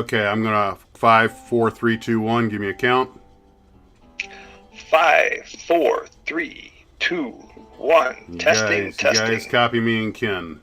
Okay, I'm gonna 5, 4, 3, 2, 1. Give me a count. 5, 4, 3, 2, 1. Testing. You guys copy me and Ken.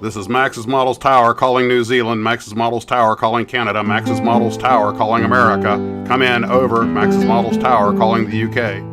This is Max's Models Tower calling New Zealand, Max's Models Tower calling Canada, Max's Models Tower calling America. Come in, over, Max's Models Tower calling the UK.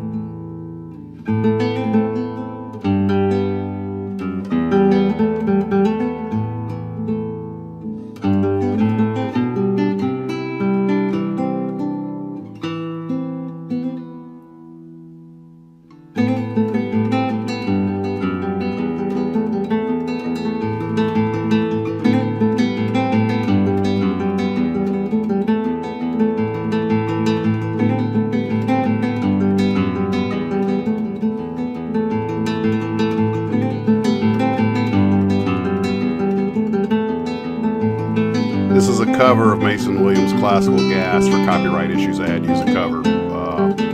This is a cover of Mason Williams' Classical Gas. For copyright issues, I had to use a cover.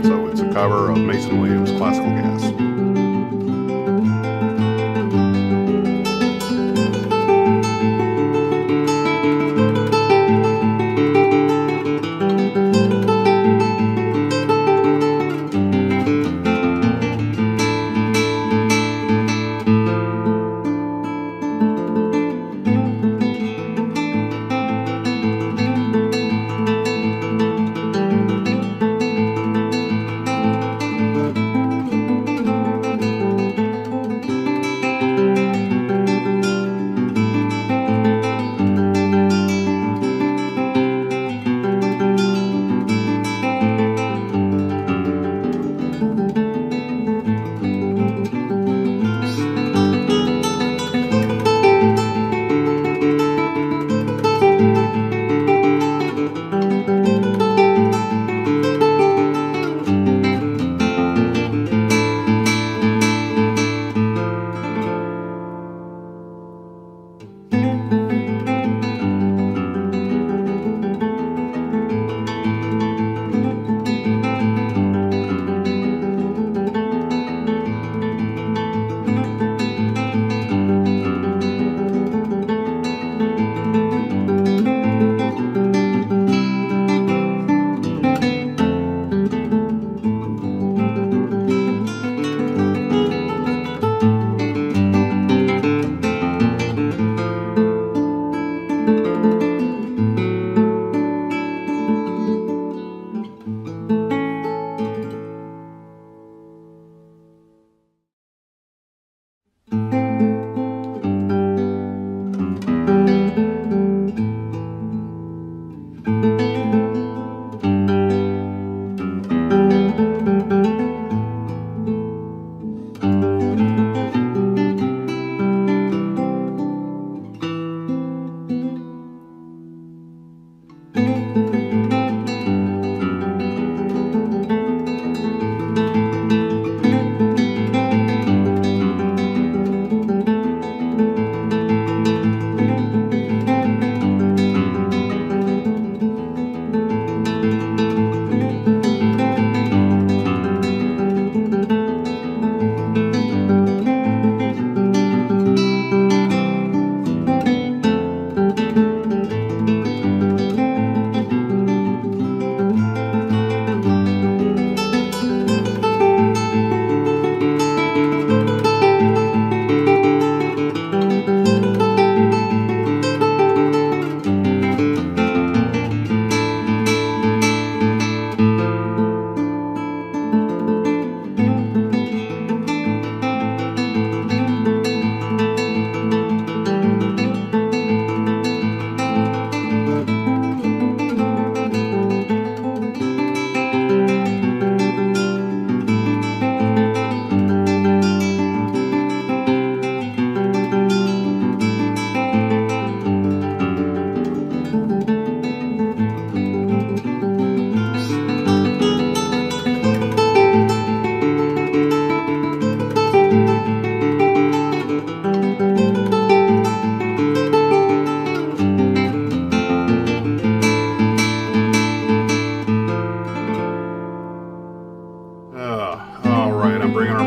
So it's a cover of Mason Williams' Classical Gas.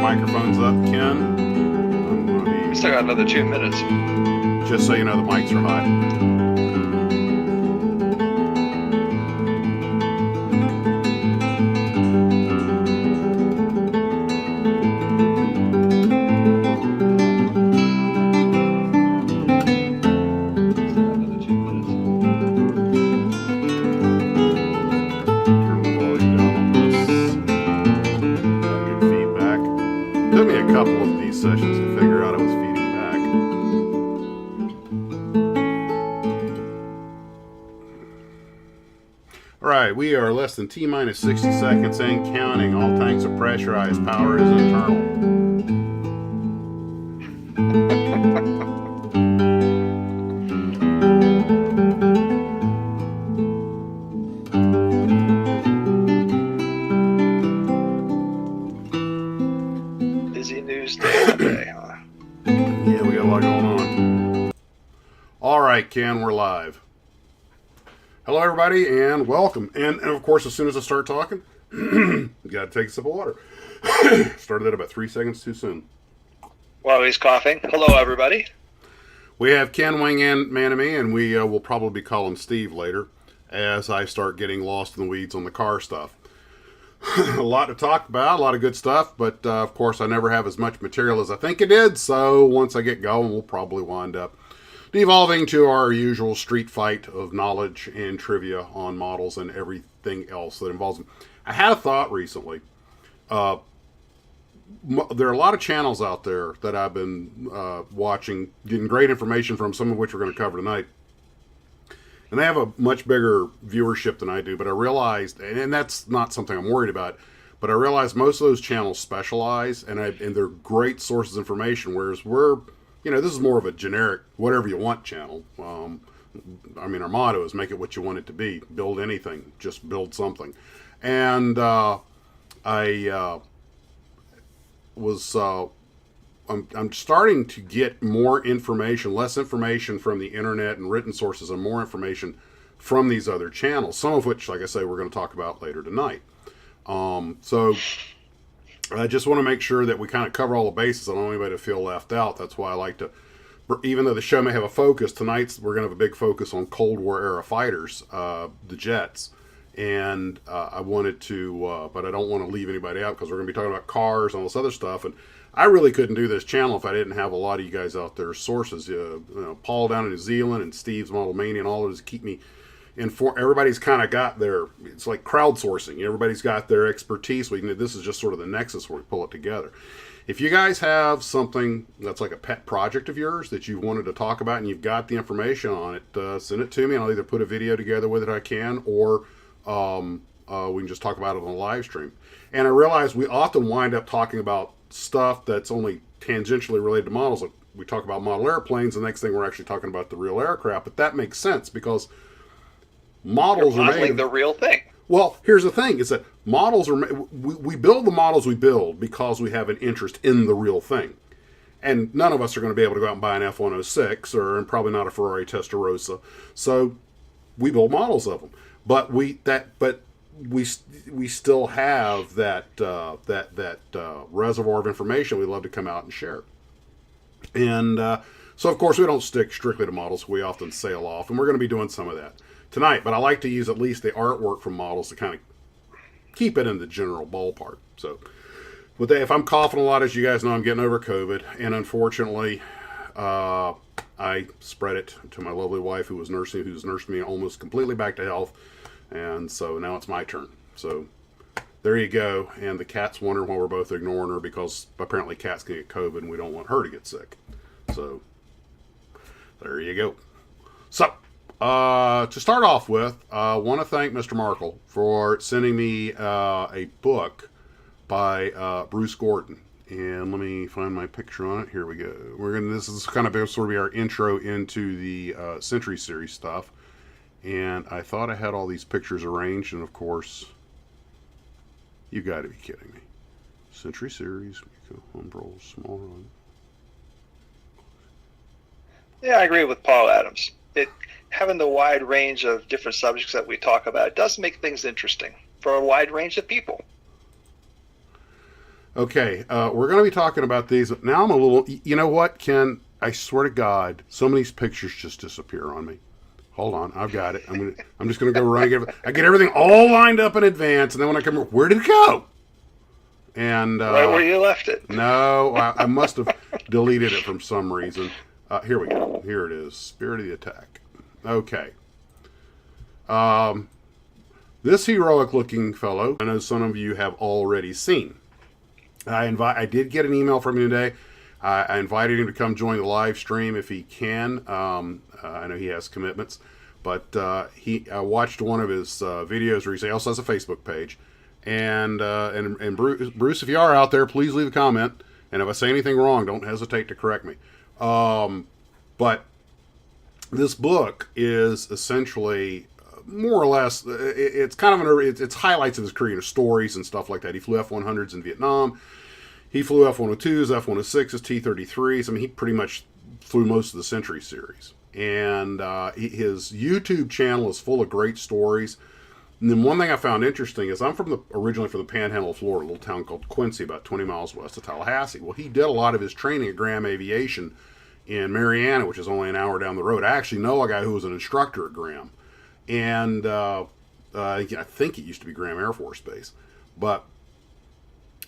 microphones up, Ken. I'm going to be... We still got another 2 minutes. Just so you know, the mics are hot. we are less than T-minus 60 seconds in, counting. All tanks are pressurized. Power is internal. Busy news day today, huh? Yeah, we got a lot going on. All right, Ken, we're live. Hello, everybody, and welcome. And of course, as soon as I start talking, you got to take a sip of water. Started that about 3 seconds too soon. While he's coughing, hello, everybody. We have Ken weighing in, man to me, and we will probably be calling Steve later as I start getting lost in the weeds on the car stuff. A lot to talk about, a lot of good stuff, but of course, I never have as much material as I think I did, so once I get going, we'll probably wind up devolving to our usual street fight of knowledge and trivia on models and everything else that involves them. I had a thought recently. There are a lot of channels out there that I've been watching, getting great information from, some of which we're going to cover tonight. And they have a much bigger viewership than I do, but I realized, and that's not something I'm worried about, but I realized most of those channels specialize, and they're great sources of information, whereas this is more of a generic, whatever you want channel. Our motto is make it what you want it to be. Build anything, just build something. And I'm starting to get more information, less information from the internet and written sources, and more information from these other channels, some of which, like I say, we're going to talk about later tonight. So I just want to make sure that we kind of cover all the bases. I don't want anybody to feel left out. That's why I like to, even though the show may have a focus, tonight we're going to have a big focus on Cold War era fighters, the jets. And I wanted to, but I don't want to leave anybody out because we're going to be talking about cars and all this other stuff. And I really couldn't do this channel if I didn't have a lot of you guys out there as sources. Paul down in New Zealand and Steve's Model Mania and all of this keep me informed. Everybody's kind of got it's like crowdsourcing. Everybody's got their expertise. This is just sort of the nexus where we pull it together. If you guys have something that's like a pet project of yours that you wanted to talk about and you've got the information on it, send it to me and I'll either put a video together with it I can, or we can just talk about it on a live stream. And I realize we often wind up talking about stuff that's only tangentially related to models. Like we talk about model airplanes, the next thing we're actually talking about the real aircraft, but that makes sense because models are made the real thing. Well, here's the thing, is that models are we build the models we build because we have an interest in the real thing. And none of us are going to be able to go out and buy an F-106 and probably not a Ferrari Testarossa. So we build models of them. But we still have that reservoir of information we love to come out and share. And so, of course, we don't stick strictly to models. We often sail off, and we're going to be doing some of that tonight. But I like to use at least the artwork from models to kind of keep it in the general ballpark. So, with that, if I'm coughing a lot, as you guys know, I'm getting over COVID, and unfortunately, I spread it to my lovely wife who's nursed me almost completely back to health. And so now it's my turn. So there you go. And the cat's wondering why we're both ignoring her because apparently cats can get COVID and we don't want her to get sick. So there you go. So to start off with, I want to thank Mr. Markle for sending me a book by Bruce Gordon. And let me find my picture on it. Here we go. This is kind of sort of be our intro into the Century Series stuff. And I thought I had all these pictures arranged, and of course, you got to be kidding me. Century Series, Humbrol, Small Run. Yeah, I agree with Paul Adams. Having the wide range of different subjects that we talk about does make things interesting for a wide range of people. Okay, we're going to be talking about these. Now I'm a little, you know what, Ken? I swear to God, some of these pictures just disappear on me. Hold on, I've got it. I'm just gonna go run and I get everything all lined up in advance, and then when I come, where did it go? And right where you left it. No, I must have deleted it from some reason. Here we go. Here it is. Spirit of the Attack. Okay. This heroic-looking fellow, I know some of you have already seen. I did get an email from him today. I invited him to come join the live stream if he can. I know he has commitments. But I watched one of his videos where he also has a Facebook page. And Bruce, if you are out there, please leave a comment. And if I say anything wrong, don't hesitate to correct me. But this book is essentially more or less, it's kind of it's highlights of his career, stories and stuff like that. He flew F-100s in Vietnam. He flew F-102s, F-106s, T-33s. I mean, he pretty much flew most of the Century series. And his YouTube channel is full of great stories. And then one thing I found interesting is I'm originally from the Panhandle of Florida, a little town called Quincy, about 20 miles west of Tallahassee. Well, he did a lot of his training at Graham Aviation in Marianna, which is only an hour down the road. I actually know a guy who was an instructor at Graham. And I think it used to be Graham Air Force Base. But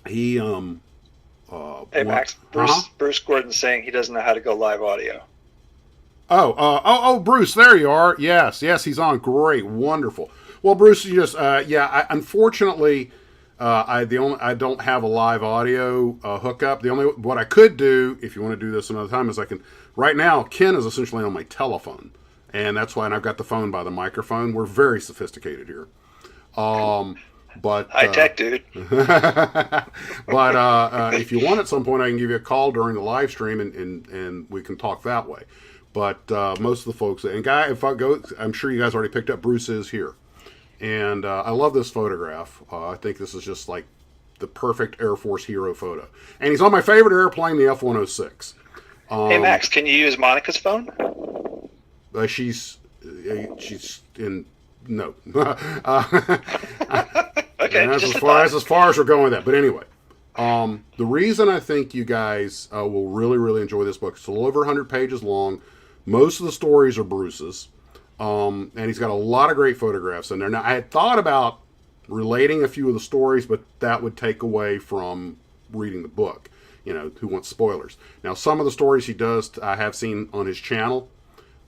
he... hey, Max, Bruce Gordon's saying he doesn't know how to go live audio. Bruce, there you are. Yes, he's on. Great, wonderful. Well, Bruce, you just, unfortunately, I don't have a live audio hookup. What I could do, if you want to do this another time, is right now, Ken is essentially on my telephone. And that's why, and I've got the phone by the microphone. We're very sophisticated here. But high tech, dude. But if you want at some point, I can give you a call during the live stream and we can talk that way. But most of the folks, I'm sure you guys already picked up, Bruce is here. And I love this photograph. I think this is just like the perfect Air Force hero photo. And he's on my favorite airplane, the F-106. Hey, Max, can you use Monica's phone? She's in, no. Okay. As far as we're going with that. But anyway, the reason I think you guys will really, really enjoy this book, it's a little over 100 pages long. Most of the stories are Bruce's. And he's got a lot of great photographs in there. Now, I had thought about relating a few of the stories, but that would take away from reading the book. Who wants spoilers? Now, some of the stories he does, I have seen on his channel.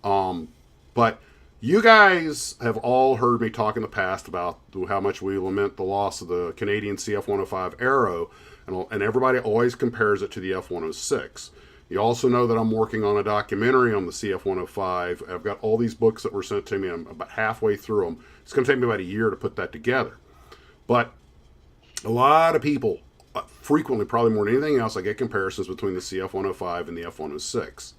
But you guys have all heard me talk in the past about how much we lament the loss of the Canadian CF-105 Arrow, and everybody always compares it to the F-106. You also know that I'm working on a documentary on the CF-105. I've got all these books that were sent to me. I'm about halfway through them. It's going to take me about a year to put that together. But a lot of people, frequently, probably more than anything else, I get comparisons between the CF-105 and the F-106.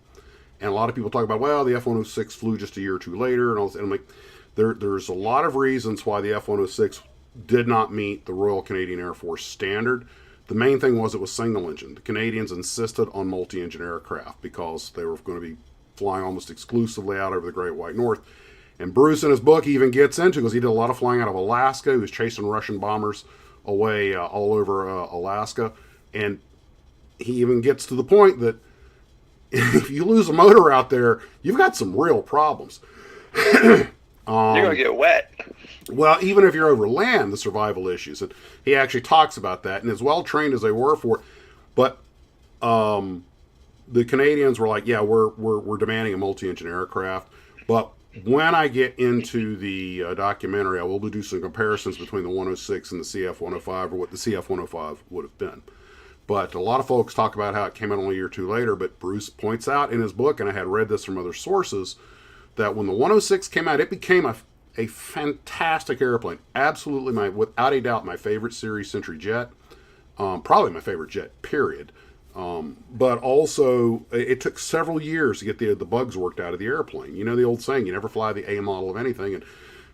And a lot of people talk about, well, the F-106 flew just a year or two later. And I'm like, there's a lot of reasons why the F-106 did not meet the Royal Canadian Air Force standard. The main thing was it was single engine. The Canadians insisted on multi-engine aircraft because they were going to be flying almost exclusively out over the Great White North. And Bruce, in his book, he even gets into, because he did a lot of flying out of Alaska. He was chasing Russian bombers away all over Alaska. And he even gets to the point that if you lose a motor out there, you've got some real problems. You're going to get wet. Well, even if you're over land, the survival issues. And he actually talks about that. And as well trained as they were for it, but the Canadians were like, yeah, we're demanding a multi-engine aircraft. But when I get into the documentary, I will do some comparisons between the 106 and the CF-105, or what the CF-105 would have been. But a lot of folks talk about how it came out only a year or two later, but Bruce points out in his book, and I had read this from other sources, that when the 106 came out, it became a fantastic airplane. Absolutely, without a doubt, my favorite series Century jet. Probably my favorite jet, period. But also, it took several years to get the bugs worked out of the airplane. You know the old saying, you never fly the A model of anything. And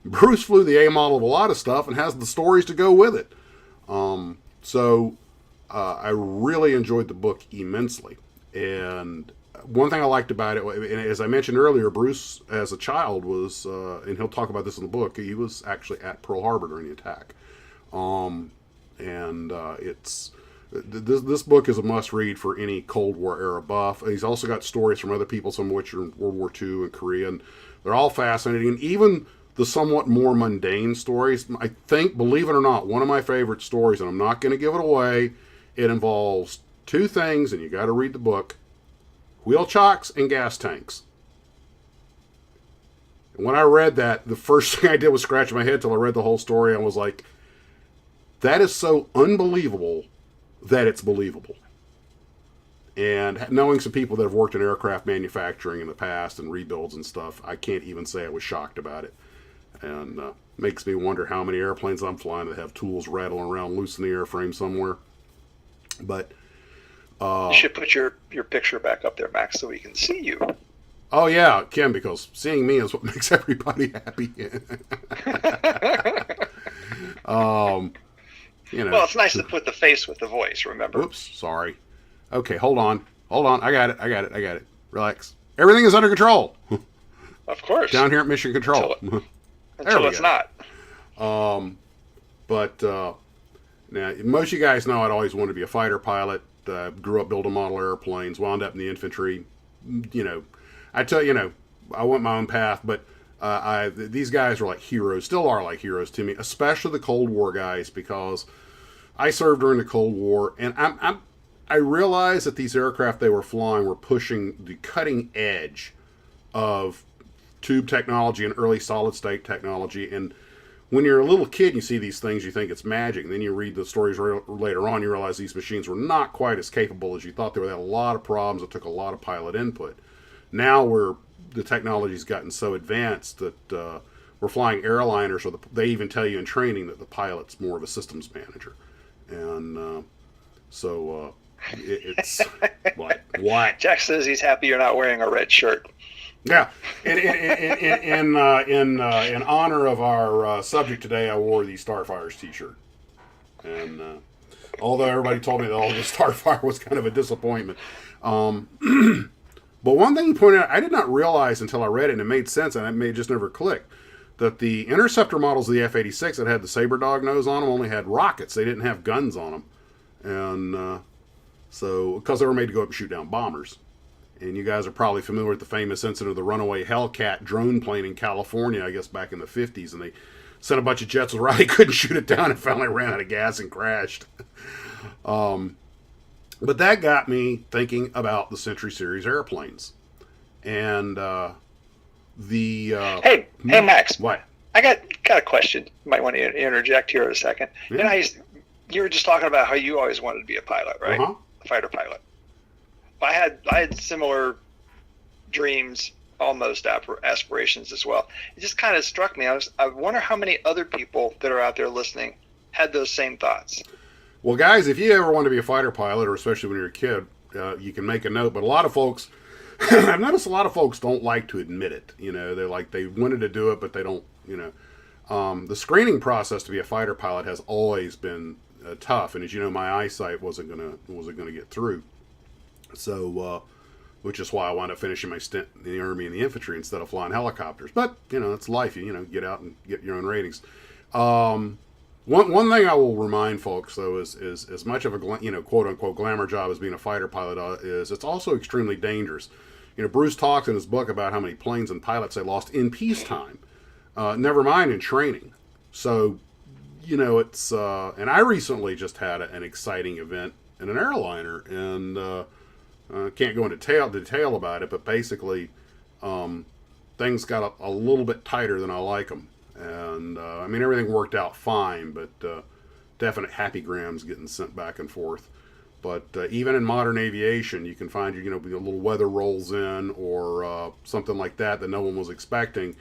Bruce flew the A model of a lot of stuff and has the stories to go with it. I really enjoyed the book immensely. And one thing I liked about it, and as I mentioned earlier, Bruce, as a child, was, and he'll talk about this in the book, he was actually at Pearl Harbor during the attack. This book is a must-read for any Cold War era buff. He's also got stories from other people, some of which are in World War II and Korea, and they're all fascinating. And even the somewhat more mundane stories, I think, believe it or not, one of my favorite stories, and I'm not going to give it away, it involves two things, and you got to read the book: wheel chocks and gas tanks. And when I read that, the first thing I did was scratch my head till I read the whole story. I was like, that is so unbelievable that it's believable. And knowing some people that have worked in aircraft manufacturing in the past and rebuilds and stuff, I can't even say I was shocked about it. And makes me wonder how many airplanes I'm flying that have tools rattling around loose in the airframe somewhere. But you should put your picture back up there, Max, so we can see you. Oh yeah, Kim, because seeing me is what makes everybody happy. Well, it's nice to put the face with the voice, remember? Oops, sorry. Okay, hold on. I got it. Relax. Everything is under control. Of course. Down here at Mission Control. Until it's not. But now, most of you guys know I'd always wanted to be a fighter pilot. Grew up building model airplanes, wound up in the infantry. I went my own path, but these guys are like heroes, still are like heroes to me, especially the Cold War guys, because I served during the Cold War, and I realized that these aircraft they were flying were pushing the cutting edge of tube technology and early solid state technology. And when you're a little kid and you see these things, you think it's magic. And then you read the stories later on, you realize these machines were not quite as capable as you thought they were. They had a lot of problems. It took a lot of pilot input. Now the technology's gotten so advanced that we're flying airliners, or they even tell you in training that the pilot's more of a systems manager. And it's what? Jack says he's happy you're not wearing a red shirt. Yeah, in honor of our subject today, I wore the Starfires T-shirt, and although everybody told me that all the Starfire was kind of a disappointment, but one thing you pointed out, I did not realize until I read it, and it made sense, and it may just never click, that the Interceptor models of the F-86 that had the Sabre dog nose on them only had rockets; they didn't have guns on them, and so because they were made to go up and shoot down bombers. And you guys are probably familiar with the famous incident of the runaway Hellcat drone plane in California, I guess back in the 50s. And they sent a bunch of jets around. They couldn't shoot it down and finally ran out of gas and crashed. But that got me thinking about the Century Series airplanes. And Hey, Max. What? I got a question. You might want to interject here in a second. Yeah. You were just talking about how you always wanted to be a pilot, right? Uh-huh. A fighter pilot. I had similar dreams, almost aspirations as well. It just kind of struck me. I wonder how many other people that are out there listening had those same thoughts. Well, guys, if you ever want to be a fighter pilot, or especially when you're a kid, you can make a note. But a lot of folks, I've noticed a lot of folks don't like to admit it. They wanted to do it, but they don't. The screening process to be a fighter pilot has always been tough. And as you know, my eyesight wasn't gonna get through. So, which is why I wound up finishing my stint in the Army and the infantry instead of flying helicopters. But, it's life. You get out and get your own ratings. One thing I will remind folks, though, is as much of a, quote-unquote glamour job as being a fighter pilot is, it's also extremely dangerous. Bruce talks in his book about how many planes and pilots they lost in peacetime, never mind in training. So, it's... and I recently just had an exciting event in an airliner, and... can't go into detail about it, but basically things got a little bit tighter than I like them. And everything worked out fine, but definite happy grams getting sent back and forth. But even in modern aviation, you can find a little weather rolls in or something like that no one was expecting.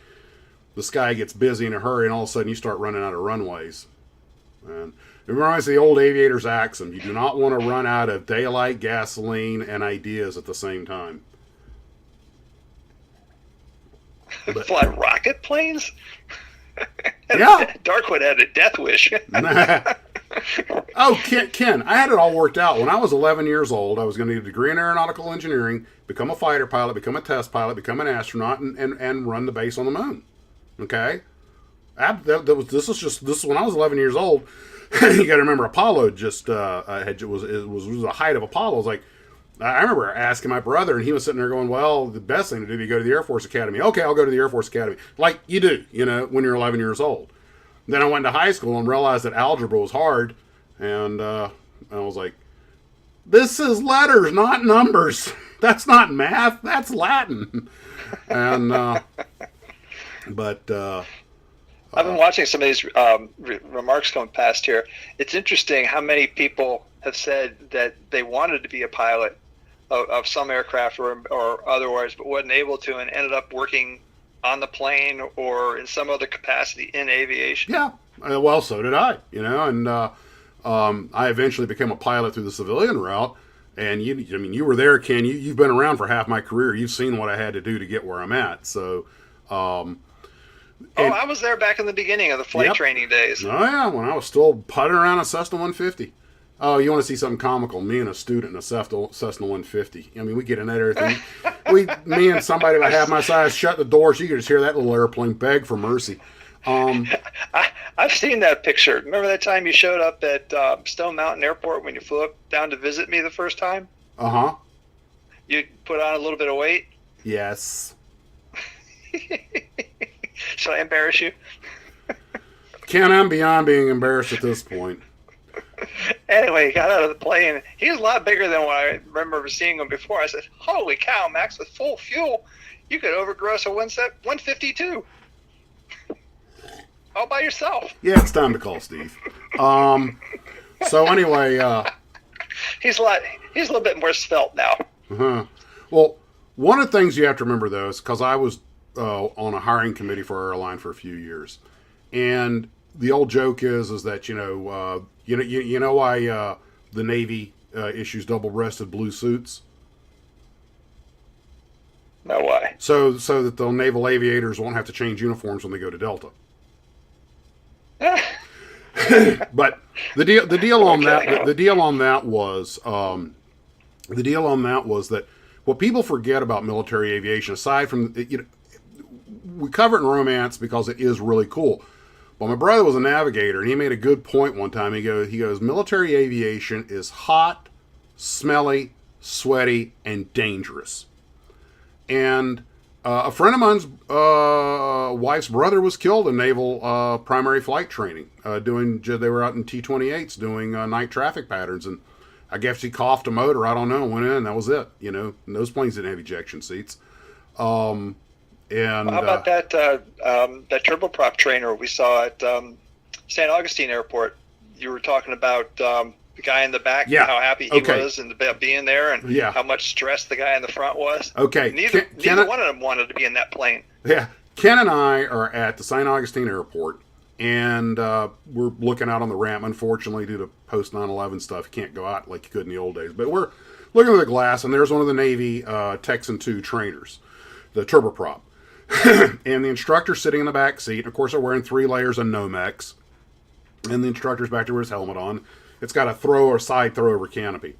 The sky gets busy in a hurry, and all of a sudden you start running out of runways. And it reminds me of the old aviator's axiom. You do not want to run out of daylight, gasoline, and ideas at the same time. Fly rocket planes? Yeah. Darkwood had a death wish. Oh, Ken, I had it all worked out. When I was 11 years old, I was going to get a degree in aeronautical engineering, become a fighter pilot, become a test pilot, become an astronaut, and run the base on the moon. Okay? This is when I was 11 years old. You got to remember, Apollo just was the height of Apollo. It was like, I remember asking my brother, and he was sitting there going, "Well, the best thing to do is go to the Air Force Academy." Okay, I'll go to the Air Force Academy, like you do, when you're 11 years old. Then I went to high school and realized that algebra was hard, and I was like, "This is letters, not numbers. That's not math. That's Latin." And I've been watching some of these remarks going past here. It's interesting how many people have said that they wanted to be a pilot, of some aircraft or otherwise, but wasn't able to, and ended up working on the plane or in some other capacity in aviation. Yeah, well, so did I. And I eventually became a pilot through the civilian route. And you were there, Ken. You've been around for half my career. You've seen what I had to do to get where I'm at. So, I was there back in the beginning of the flight training days. Oh yeah, when I was still putting around a Cessna 150. Oh, you want to see something comical? Me and a student in a Cessna 150. I mean, we get in that everything. Me and somebody that had my size shut the door, so you could just hear that little airplane beg for mercy. I've seen that picture. Remember that time you showed up at Stone Mountain Airport when you flew up down to visit me the first time? Uh-huh. You put on a little bit of weight? Yes. Should I embarrass you? Ken, I'm beyond being embarrassed at this point. Anyway, he got out of the plane. He was a lot bigger than what I remember seeing him before. I said, holy cow, Max, with full fuel, you could overgross a 152. All by yourself. Yeah, it's time to call Steve. So anyway, he's a little bit more svelte now. Uh-huh. Well, one of the things you have to remember though is because I was on a hiring committee for our airline for a few years, and the old joke is that you know why the Navy issues double-breasted blue suits. No, why? So that the naval aviators won't have to change uniforms when they go to Delta. But the deal on that was that what people forget about military aviation, aside from we cover it in romance because it is really cool. But my brother was a navigator, and he made a good point one time. He goes, military aviation is hot, smelly, sweaty, and dangerous. And a friend of mine's wife's brother was killed in naval primary flight training. They were out in T-28s doing night traffic patterns, and I guess he coughed a motor. I don't know. Went in, and that was it. And those planes didn't have ejection seats. And how about that turboprop trainer we saw at St. Augustine Airport? You were talking about the guy in the back, and how happy he was and about being there, and how much stress the guy in the front was. Okay, neither one of them wanted to be in that plane. Yeah, Ken and I are at the St. Augustine Airport, and we're looking out on the ramp. Unfortunately, due to post 9/11 stuff, you can't go out like you could in the old days. But we're looking at the glass, and there's one of the Navy Texan 2 trainers, the turboprop. And the instructor's sitting in the back seat. And of course, they're wearing 3 layers of Nomex. And the instructor's back there with his helmet on. It's got a side throw-over canopy.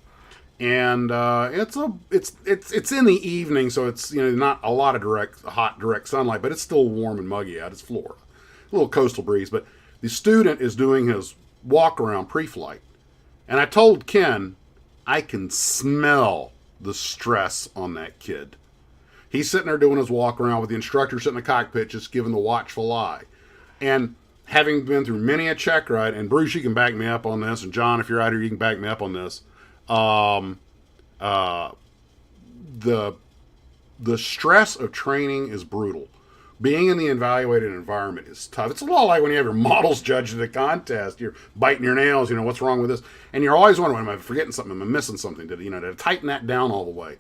And it's in the evening, so it's not a lot of hot direct sunlight, but it's still warm and muggy out. It's Florida. A little coastal breeze. But the student is doing his walk-around pre-flight. And I told Ken, I can smell the stress on that kid. He's sitting there doing his walk around with the instructor sitting in the cockpit just giving the watchful eye. And having been through many a check ride, and Bruce, you can back me up on this, and John, if you're out here, you can back me up on this. The stress of training is brutal. Being in the evaluated environment is tough. It's a lot like when you have your models judged at a contest. You're biting your nails, what's wrong with this? And you're always wondering, am I forgetting something? Am I missing something? Did I tighten that down all the way?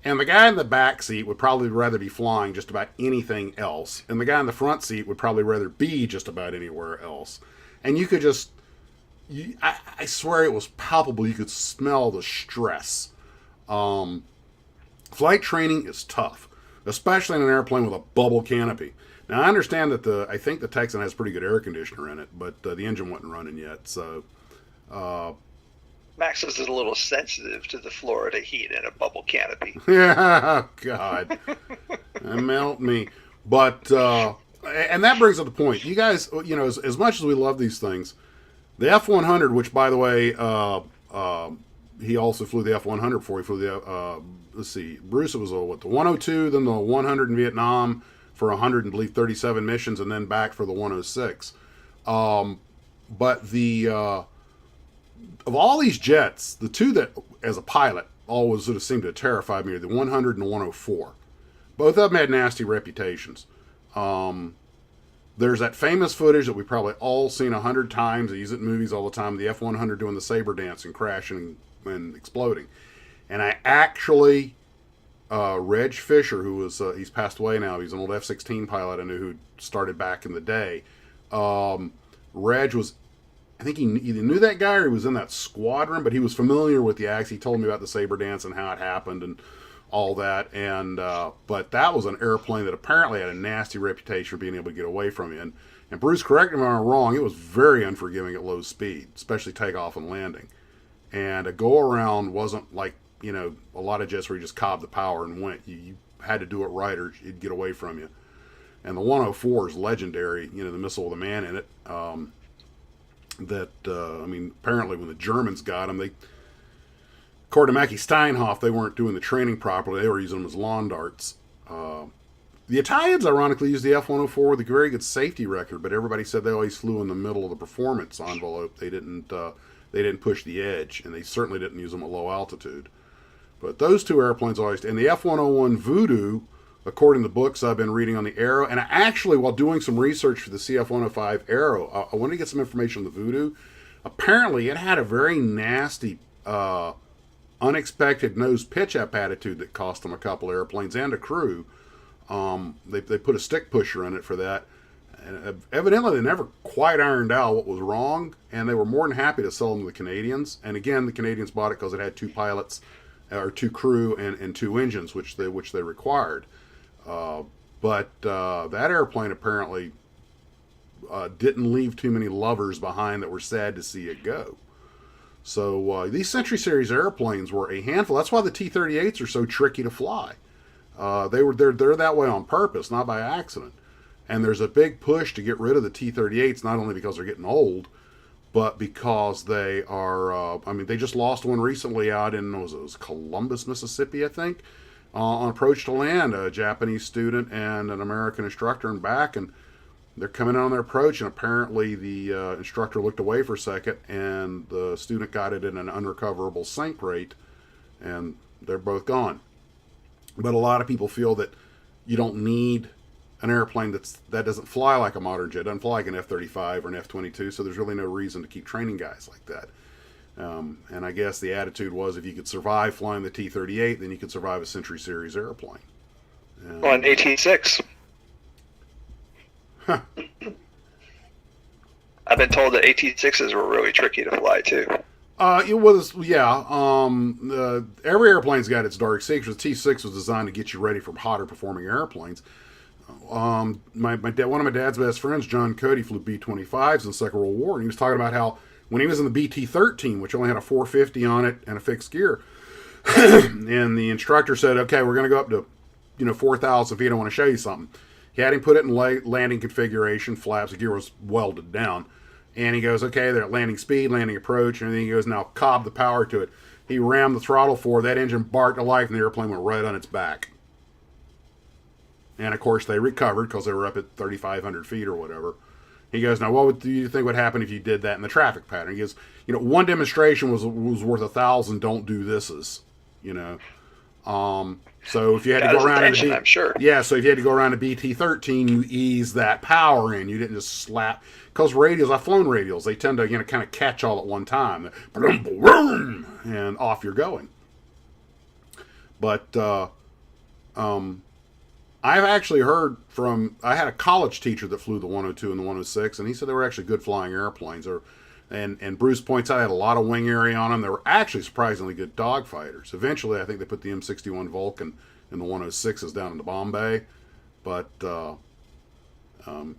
And the guy in the back seat would probably rather be flying just about anything else. And the guy in the front seat would probably rather be just about anywhere else. And you could just, I swear it was palpable. You could smell the stress. Flight training is tough, especially in an airplane with a bubble canopy. Now, I understand that I think the Texan has pretty good air conditioner in it, but the engine wasn't running yet. So, Max is a little sensitive to the Florida heat in a bubble canopy. Yeah, God, melt me. But and that brings up the point. You guys, as much as we love these things, the F-100, which by the way, he also flew the F-100 before he flew the. Let's see, Bruce, it was the 102, then the 100 in Vietnam for 137 missions, and then back for the 106. But the of all these jets, the 2 that, as a pilot, always sort of seemed to terrify me are the 100 and the 104. Both of them had nasty reputations. There's that famous footage that we've probably all seen 100 times. They use it in movies all the time. The F-100 doing the saber dance and crashing and exploding. And I actually, Reg Fisher, who was, he's passed away now, he's an old F-16 pilot I knew who started back in the day. Reg was, I think he either knew that guy or he was in that squadron, but he was familiar with the acts. He told me about the saber dance and how it happened and all that. And but that was an airplane that apparently had a nasty reputation for being able to get away from you. And Bruce, correct me if I'm wrong, it was very unforgiving at low speed, especially takeoff and landing. And a go around wasn't like, you know, a lot of jets where you just cobbed the power and went. You had to do it right or it'd get away from you. And the 104 is legendary, you know, the missile with a man in it. I mean, apparently when the Germans got them, they, according to Mackie Steinhoff, they weren't doing the training properly. They were using them as lawn darts. The Italians, ironically, used the F-104 with a very good safety record, but everybody said they always flew in the middle of the performance envelope. They didn't push the edge, and they certainly didn't use them at low altitude. But those two airplanes always, and the F-101 Voodoo, according to books I've been reading on the Arrow, and I actually, while doing some research for the CF-105 Arrow, I wanted to get some information on the Voodoo. Apparently, it had a very nasty, unexpected nose pitch-up attitude that cost them a couple airplanes and a crew. They put a stick pusher in it for that. And evidently, they never quite ironed out what was wrong, and they were more than happy to sell them to the Canadians. And again, the Canadians bought it because it had two pilots, or two crew, and two engines, which they required. But that airplane apparently didn't leave too many lovers behind that were sad to see it go. So these Century Series airplanes were a handful. That's why the T-38s are so tricky to fly. They're that way on purpose, not by accident. And there's a big push to get rid of the T-38s, not only because they're getting old, but because they are, they just lost one recently out in, it was Columbus, Mississippi, I think, on approach to land, a Japanese student and an American instructor and back, and they're coming in on their approach, and apparently the instructor looked away for a second, and the student got it in an unrecoverable sink rate, and they're both gone. But a lot of people feel that you don't need an airplane that doesn't fly like a modern jet, doesn't fly like an F-35 or an F-22, so there's really no reason to keep training guys like that. And I guess the attitude was if you could survive flying the T-38, then you could survive a Century Series airplane. Well, an AT-6. Huh. I've been told that AT-6s were really tricky to fly, too. It was, yeah. Every airplane's got its dark secrets. The T-6 was designed to get you ready for hotter performing airplanes. One of my dad's best friends, John Cody, flew B-25s in the Second World War, and he was talking about how when he was in the BT-13, which only had a 450 on it and a fixed gear, and the instructor said, "Okay, we're going to go up to 4,000 feet. I want to show you something." He had him put it in landing configuration, flaps, the gear was welded down. And he goes, okay, they're at landing speed, landing approach, and then he goes, now cob the power to it. He rammed the throttle forward, that engine barked to life, and the airplane went right on its back. And of course, they recovered because they were up at 3,500 feet or whatever. He goes, now what do you think would happen if you did that in the traffic pattern? He goes, one demonstration was worth 1,000 don't do thises, So if you had to go around attention, I'm sure. Yeah, so if you had to go around a BT-13, you ease that power in. You didn't just slap. Because radials, I've flown radials, they tend to kind of catch all at one time. Boom, boom, and off you're going. But I've actually heard I had a college teacher that flew the 102 and the 106, and he said they were actually good flying airplanes. And Bruce points out they had a lot of wing area on them. They were actually surprisingly good dogfighters. Eventually, I think they put the M61 Vulcan and the 106s down in the Bombay. But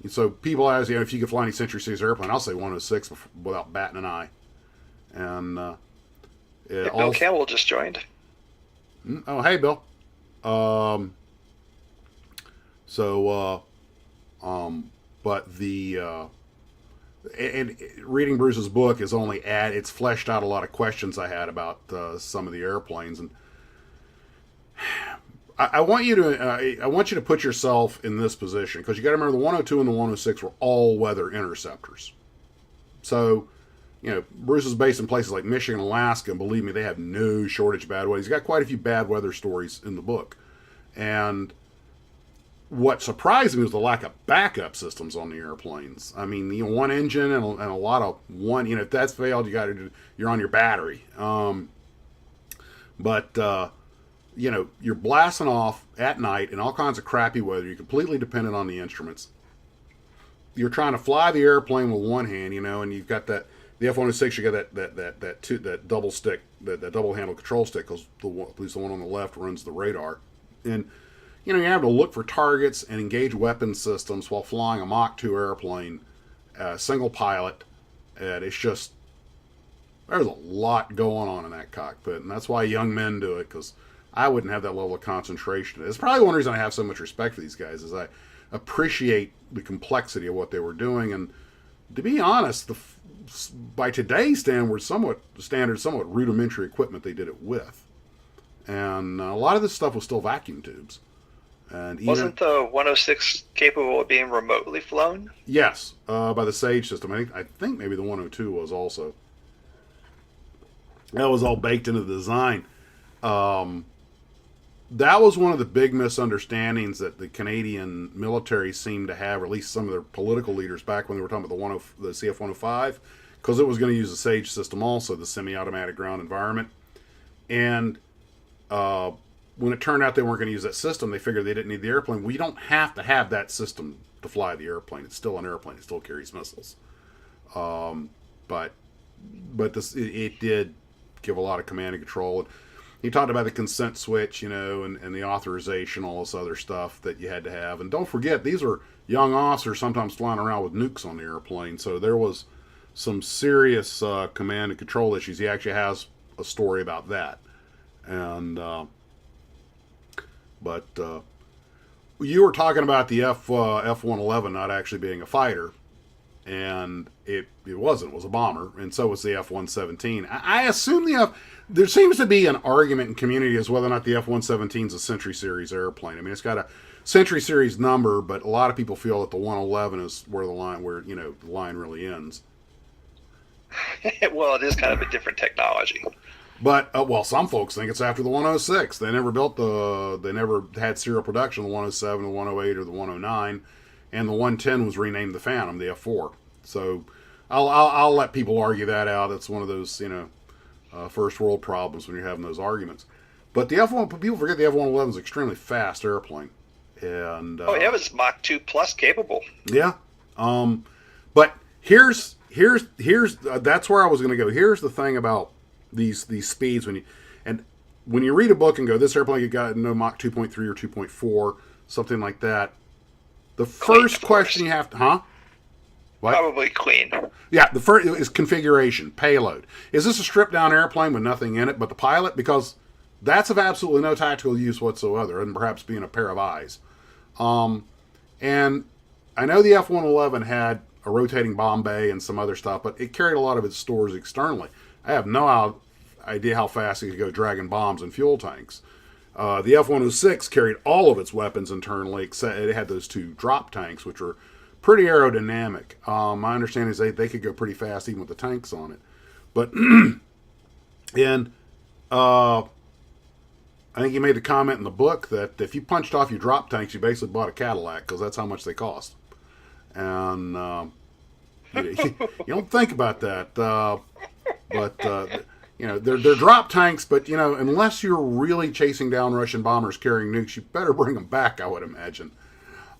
so people ask, if you could fly any Century Series airplane, I'll say 106 without batting an eye. And Bill Campbell just joined. Oh, hey, Bill. But the and reading Bruce's book is only it's fleshed out a lot of questions I had about some of the airplanes, and I want you to put yourself in this position, because you got to remember the 102 and the 106 were all weather interceptors. So, Bruce is based in places like Michigan, Alaska, and believe me, they have no shortage of bad weather. He's got quite a few bad weather stories in the book, and what surprised me was the lack of backup systems on the airplanes. I mean, one engine and a lot of one. If that's failed, you're on your battery. But you're blasting off at night in all kinds of crappy weather. You're completely dependent on the instruments. You're trying to fly the airplane with one hand, and you've got the F-106. You got that double stick, that double handle control stick, because at least the one on the left runs the radar, and you have to look for targets and engage weapon systems while flying a Mach 2 airplane, single pilot, and it's just, there's a lot going on in that cockpit, and that's why young men do it, because I wouldn't have that level of concentration. It's probably one reason I have so much respect for these guys, is I appreciate the complexity of what they were doing, and to be honest, by today's standards, somewhat rudimentary equipment they did it with, and a lot of this stuff was still vacuum tubes. And wasn't the 106 capable of being remotely flown? Yes, by the Sage system. I think maybe the 102 was also. That was all baked into the design. That was one of the big misunderstandings that the Canadian military seemed to have, or at least some of their political leaders back when they were talking about the CF-105, because it was going to use the Sage system also, the semi-automatic ground environment. And when it turned out they weren't going to use that system, they figured they didn't need the airplane. We don't have to have that system to fly the airplane. It's still an airplane. It still carries missiles. But it did give a lot of command and control. And he talked about the consent switch, and the authorization, all this other stuff that you had to have. And don't forget, these are young officers sometimes flying around with nukes on the airplane. So there was some serious command and control issues. He actually has a story about that. And but you were talking about the F-111 not actually being a fighter, and it wasn't. It was a bomber, and so was the F-117. I assume there seems to be an argument in community as whether or not the F-117 is a Century Series airplane. I mean, it's got a Century Series number, but a lot of people feel that the 111 is where the line really ends. Well, it is kind of a different technology. But some folks think it's after the 106. They never had serial production of the 107, the 108, or the 109, and the 110 was renamed the Phantom, the F4. So I'll let people argue that out. It's one of those first world problems when you're having those arguments. But the F1, people forget the F-111 is an extremely fast airplane, and it was Mach 2 plus capable. Yeah, but here's that's where I was going to go. Here's the thing about these speeds when you read a book and go, this airplane you got Mach 2.3 or 2.4, something like that. The first question you have to, what? Probably clean. Yeah, the first is configuration, payload. Is this a stripped down airplane with nothing in it but the pilot? Because that's of absolutely no tactical use whatsoever, and perhaps being a pair of eyes. And I know the F-111 had a rotating bomb bay and some other stuff, but it carried a lot of its stores externally. I have no idea how fast it could go dragging bombs and fuel tanks. The F-106 carried all of its weapons internally, except it had those two drop tanks, which were pretty aerodynamic. My understanding is they could go pretty fast even with the tanks on it. But, and I think you made the comment in the book that if you punched off your drop tanks, you basically bought a Cadillac, because that's how much they cost. And you don't think about that. But they're drop tanks, but unless you're really chasing down Russian bombers carrying nukes, you better bring them back, I would imagine.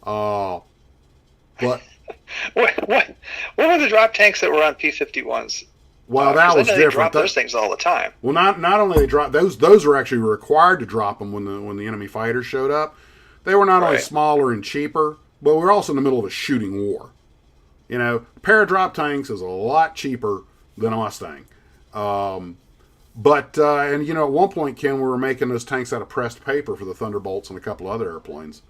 But what were the drop tanks that were on P-51s? Well, that was different. They drop those things all the time. Well, not only they drop those were actually required to drop them when the enemy fighters showed up. They were not only smaller and cheaper, but we were also in the middle of a shooting war. A pair of drop tanks is a lot cheaper than a Mustang. But at one point, Ken, we were making those tanks out of pressed paper for the Thunderbolts and a couple other airplanes.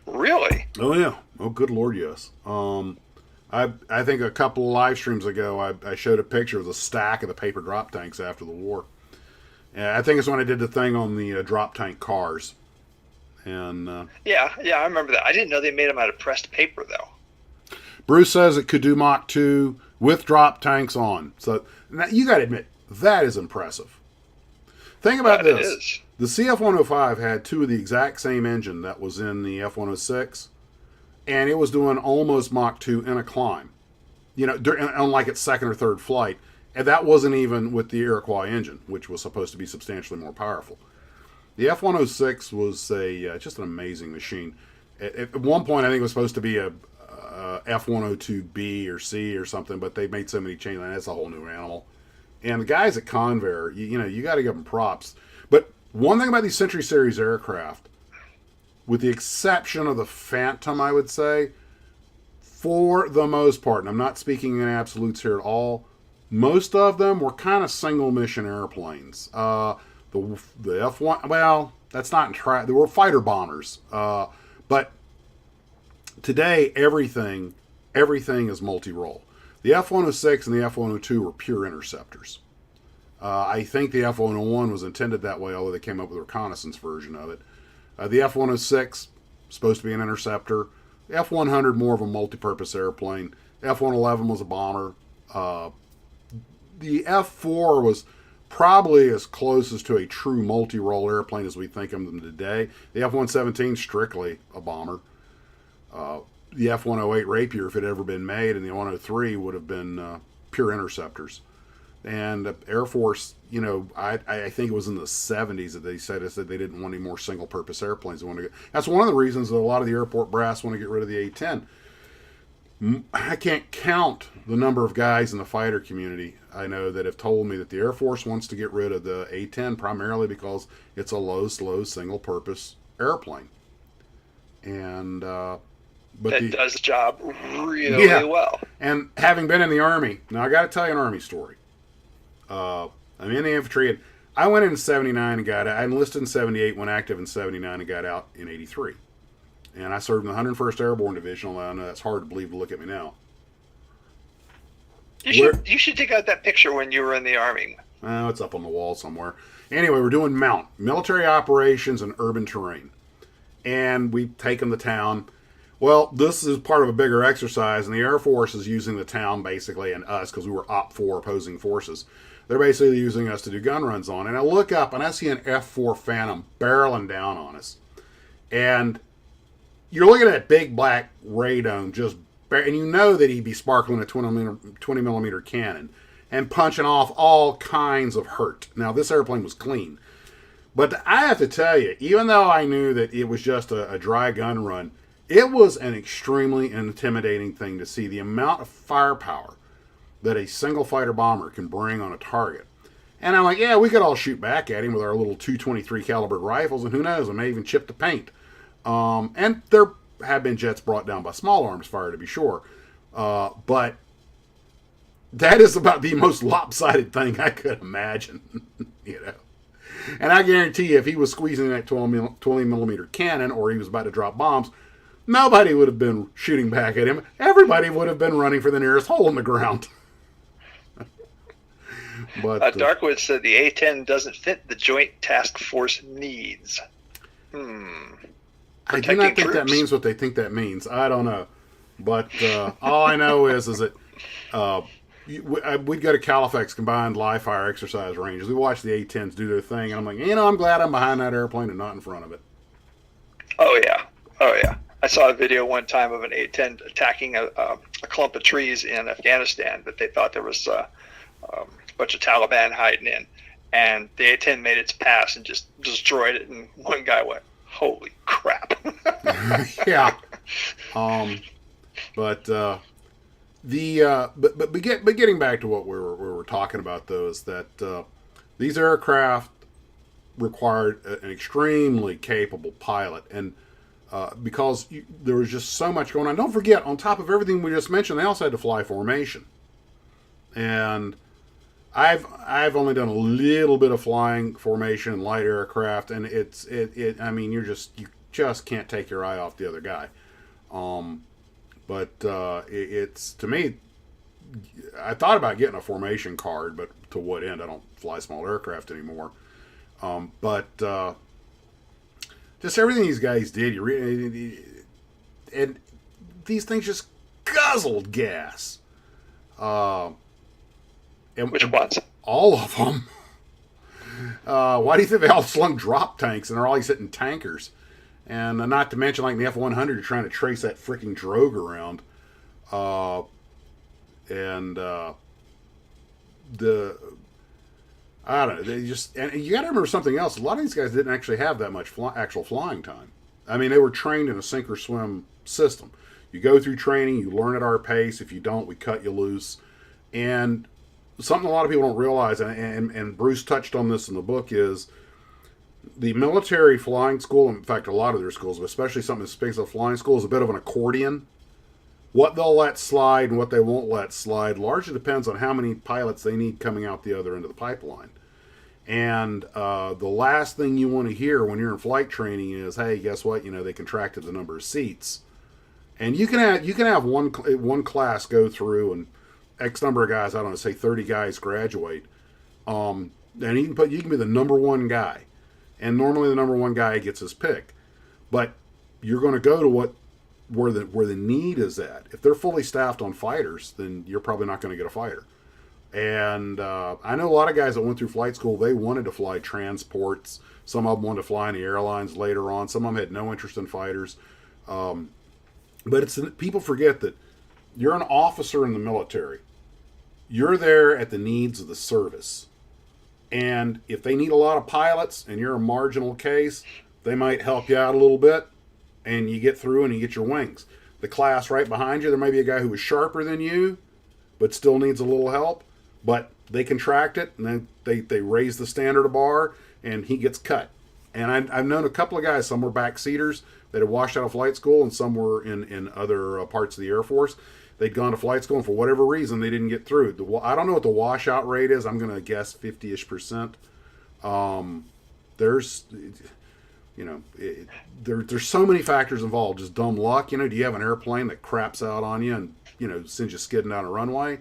Really? Oh yeah. Oh, good Lord, yes. I think a couple of live streams ago, I showed a picture of the stack of the paper drop tanks after the war. And I think it's when I did the thing on the drop tank cars. And yeah, I remember that. I didn't know they made them out of pressed paper, though. Bruce says it could do Mach 2 with drop tanks on. So now, you got to admit, that is impressive. Think about this. The CF-105 had two of the exact same engine that was in the F-106, and it was doing almost Mach 2 in a climb, on like its second or third flight. And that wasn't even with the Iroquois engine, which was supposed to be substantially more powerful. The F-106 was just an amazing machine. At one point, I think it was supposed to be a F-102B or C or something, but they made so many changes. That's a whole new animal. And the guys at Convair, you got to give them props. But one thing about these Century Series aircraft, with the exception of the Phantom, I would say, for the most part, and I'm not speaking in absolutes here at all, most of them were kind of single mission airplanes. The F1, well, that's not they were fighter bombers. But today, everything is multi-role. The F-106 and the F-102 were pure interceptors. I think the F-101 was intended that way, although they came up with a reconnaissance version of it. The F-106 supposed to be an interceptor. The F-100 more of a multi-purpose airplane. The F-111 was a bomber. The F-4 was probably as closest to a true multi-role airplane as we think of them today. The F-117 strictly a bomber. The F-108 Rapier, if it had ever been made, and the 103 would have been pure interceptors. And Air Force, I think it was in the 70s that they said they didn't want any more single-purpose airplanes. That's one of the reasons that a lot of the airport brass want to get rid of the A-10. I can't count the number of guys in the fighter community I know that have told me that the Air Force wants to get rid of the A-10 primarily because it's a low, slow, single-purpose airplane. And that does the job really well. And having been in the Army, now I got to tell you an Army story. I'm in the infantry, and I went in 79 and got out. I enlisted in 78, went active in 79, and got out in 83. And I served in the 101st Airborne Division, although I know that's hard to believe to look at me now. You should dig out that picture when you were in the Army. Oh, it's up on the wall somewhere. Anyway, we're doing MOUNT, military operations and urban terrain. And we've taken the town. Well, this is part of a bigger exercise, and the Air Force is using the town basically, and us, because we were OP4 opposing forces. They're basically using us to do gun runs on. And I look up, and I see an F4 Phantom barreling down on us. And you're looking at that big black radome and you know that he'd be sparkling a 20 millimeter cannon and punching off all kinds of hurt. Now, this airplane was clean. But I have to tell you, even though I knew that it was just a dry gun run, it was an extremely intimidating thing to see the amount of firepower that a single fighter bomber can bring on a target. And I'm like, yeah, we could all shoot back at him with our little 223 caliber rifles, and who knows, I may even chip the paint. And there have been jets brought down by small arms fire, to be sure. But that is about the most lopsided thing I could imagine, And I guarantee you, if he was squeezing that 20 millimeter cannon, or he was about to drop bombs, nobody would have been shooting back at him. Everybody would have been running for the nearest hole in the ground. But Darkwood said the A-10 doesn't fit the Joint Task Force needs. I do not think that means what they think that means. I don't know. But all I know is that we'd go to Caliphate combined live fire exercise ranges. We watched the A-10s do their thing, and I'm like, I'm glad I'm behind that airplane and not in front of it. Oh, yeah. I saw a video one time of an A-10 attacking a clump of trees in Afghanistan that they thought there was a bunch of Taliban hiding in. And the A-10 made its pass and just destroyed it, and one guy went, holy crap. Yeah. But getting back to what we were talking about, though, is that these aircraft required an extremely capable pilot, and because there was just so much going on. Don't forget, on top of everything we just mentioned, they also had to fly formation. And I've only done a little bit of flying formation in light aircraft, and I mean, you just can't take your eye off the other guy. But it's, to me, I thought about getting a formation card, but to what end? I don't fly small aircraft anymore. But just everything these guys did, and these things just guzzled gas. Which ones? All of them. Why do you think they all slung drop tanks and they're always hitting tankers? And not to mention, like in the F-100, you're trying to trace that freaking drogue around. the I don't know. They just, and you got to remember something else. A lot of these guys didn't actually have that much actual flying time. I mean, they were trained in a sink or swim system. You go through training, you learn at our pace. If you don't, we cut you loose. And something a lot of people don't realize, and Bruce touched on this in the book, is the military flying school. In fact, a lot of their schools, but especially something that speaks of flying school, is a bit of an accordion. What they'll let slide and what they won't let slide largely depends on how many pilots they need coming out the other end of the pipeline. And the last thing you want to hear when you're in flight training is, "Hey, guess what? You know, they contracted the number of seats." And you can have one class go through and X number of guys, I don't know, say 30 guys graduate, and you can be the number one guy, and normally the number one guy gets his pick, but you're going to go to where the need is at. If they're fully staffed on fighters, then you're probably not going to get a fighter. And I know a lot of guys that went through flight school, they wanted to fly transports. Some of them wanted to fly in the airlines later on. Some of them had no interest in fighters. But people forget that you're an officer in the military. You're there at the needs of the service. And if they need a lot of pilots and you're a marginal case, they might help you out a little bit and you get through and you get your wings. The class right behind you, there may be a guy who is sharper than you, but still needs a little help. But they contract it, and then they raise the standard of bar, and he gets cut. And I've known a couple of guys, some were backseaters that had washed out of flight school, and some were in other parts of the Air Force. They'd gone to flight school, and for whatever reason, they didn't get through. I don't know what the washout rate is. I'm going to guess 50-ish%. There's, there's so many factors involved. Just dumb luck. Do you have an airplane that craps out on you and, sends you skidding down a runway?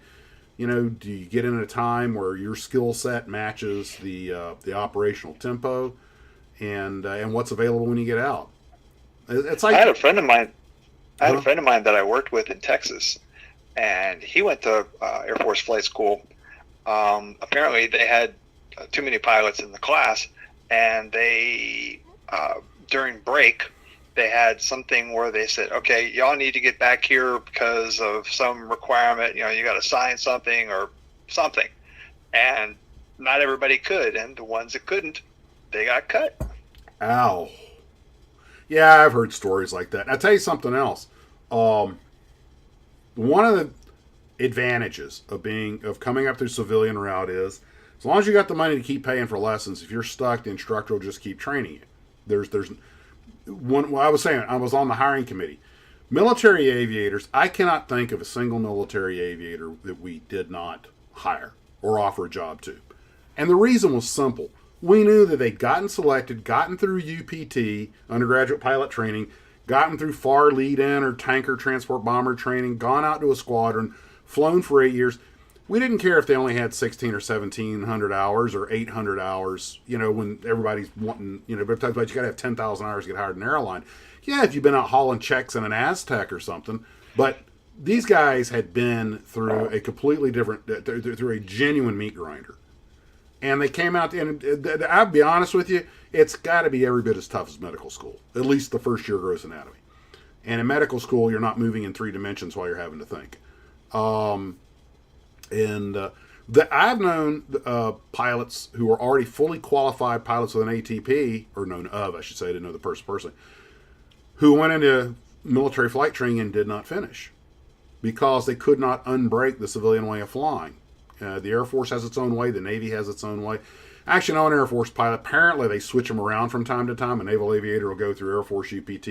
Do you get in at a time where your skill set matches the operational tempo and what's available when you get out? It's like I had a friend of mine. That I worked with in Texas, and he went to Air Force flight school. Apparently, they had too many pilots in the class, and they during break they had something where they said, "Okay, y'all need to get back here because of some requirement. You got to sign something or something," and not everybody could, and the ones that couldn't, they got cut. Ow. Yeah, I've heard stories like that. I'll tell you something else. One of the advantages of coming up through civilian route is, as long as you got the money to keep paying for lessons, if you're stuck, the instructor will just keep training you. There's one. Well, I was saying, I was on the hiring committee. Military aviators, I cannot think of a single military aviator that we did not hire or offer a job to. And the reason was simple. We knew that they'd gotten selected, gotten through UPT, undergraduate pilot training, gotten through FAR lead-in or tanker transport bomber training, gone out to a squadron, flown for 8 years. We didn't care if they only had 1,600 or 1,700 hours or 800 hours, when everybody's wanting, but you got to have 10,000 hours to get hired in an airline. Yeah, if you've been out hauling checks in an Aztec or something. But these guys had been through a completely different, through a genuine meat grinder. And they came out, and I'll be honest with you, it's got to be every bit as tough as medical school, at least the first year of gross anatomy. And in medical school, you're not moving in 3 dimensions while you're having to think. I've known pilots who are already fully qualified pilots with an ATP, or known of, I should say, I didn't know the person personally, who went into military flight training and did not finish because they could not unbreak the civilian way of flying. The Air Force has its own way. The Navy has its own way. Actually, no, an Air Force pilot, apparently they switch them around from time to time. A naval aviator will go through Air Force UPT.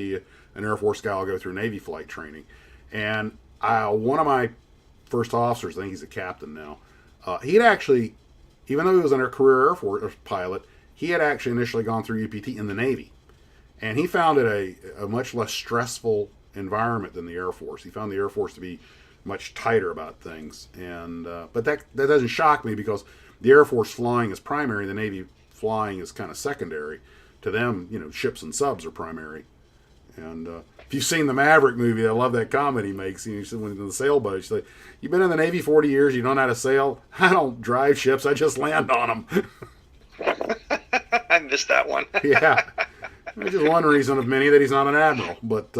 An Air Force guy will go through Navy flight training. And one of my first officers, I think he's a captain now, he'd actually, even though he was a career Air Force pilot, he had actually initially gone through UPT in the Navy. And he found it a much less stressful environment than the Air Force. He found the Air Force to be much tighter about things, and but that doesn't shock me because the Air Force flying is primary, the Navy flying is kind of secondary. To them, ships and subs are primary. And if you've seen the Maverick movie, I love that comment he makes. He said when he's in the sailboat, he's like, "You've been in the Navy 40 years, you don't know how to sail? I don't drive ships, I just land on them." I missed that one. Yeah, there's just one reason of many that he's not an admiral, but.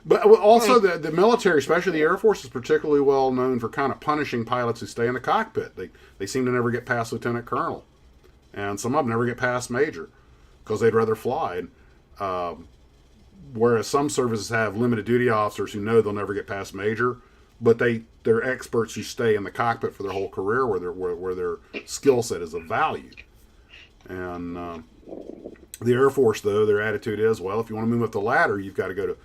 But also the military, especially the Air Force, is particularly well known for kind of punishing pilots who stay in the cockpit. They seem to never get past lieutenant colonel, and some of them never get past major because they'd rather fly. Whereas some services have limited duty officers who know they'll never get past major, but they're experts who stay in the cockpit for their whole career, where their skill set is of value. And the Air Force, though, their attitude is, well, if you want to move up the ladder, you've got to go to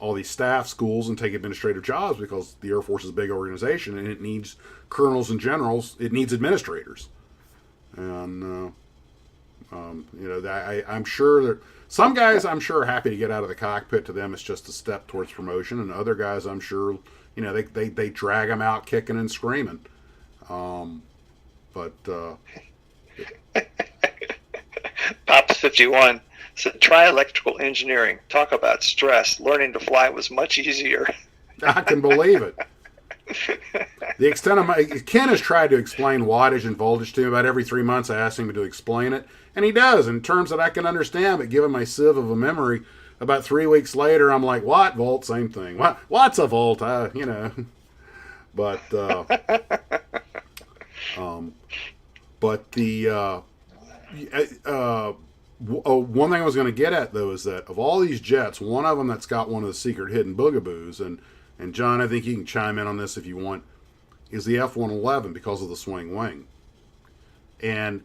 all these staff schools and take administrative jobs, because the Air Force is a big organization and it needs colonels and generals. It needs administrators. And, I'm sure that some guys, are happy to get out of the cockpit. To them, it's just a step towards promotion. And other guys, I'm sure, they drag them out kicking and screaming. Pops 51 said, try electrical engineering. Talk about stress. Learning to fly was much easier. I can believe it. The extent of Ken has tried to explain wattage and voltage to me about every 3 months. I ask him to explain it, and he does in terms that I can understand. But given my sieve of a memory, about 3 weeks later, I'm like, watt, volt, same thing. What's a volt? But one thing I was going to get at, though, is that of all these jets, one of them that's got one of the secret hidden bugaboos, and John, I think you can chime in on this if you want, is the F-111 because of the swing wing. And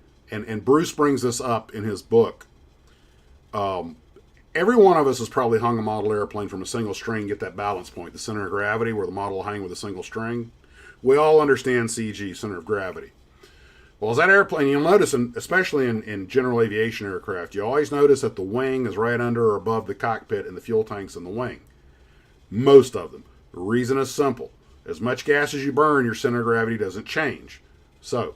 Bruce brings this up in his book. Every one of us has probably hung a model airplane from a single string, get that balance point, the center of gravity, where the model will hang with a single string. We all understand CG, center of gravity. Well, as that airplane, you'll notice, especially in general aviation aircraft, you always notice that the wing is right under or above the cockpit and the fuel tank's in the wing. Most of them. The reason is simple. As much gas as you burn, your center of gravity doesn't change. So,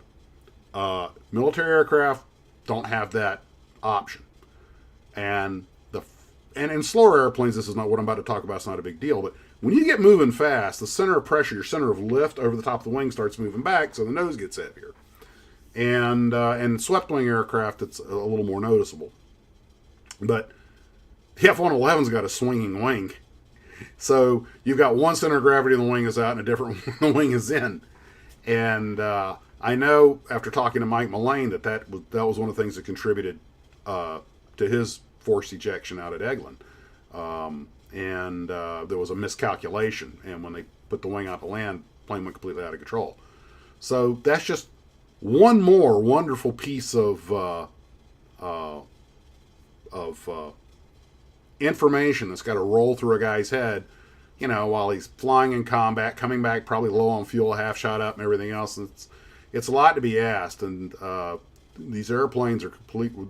military aircraft don't have that option. And in slower airplanes, this is not what I'm about to talk about. It's not a big deal. But when you get moving fast, the center of pressure, your center of lift over the top of the wing starts moving back, so the nose gets heavier. And swept wing aircraft, it's a little more noticeable. But the F-111's got a swinging wing. So you've got one center of gravity and the wing is out, and a different one the wing is in. And I know after talking to Mike Mullane that was one of the things that contributed to his forced ejection out at Eglin. There was a miscalculation, and when they put the wing out to land, the plane went completely out of control. So that's just one more wonderful piece of information that's got to roll through a guy's head, while he's flying in combat, coming back probably low on fuel, half shot up, and everything else. It's a lot to be asked, and these airplanes are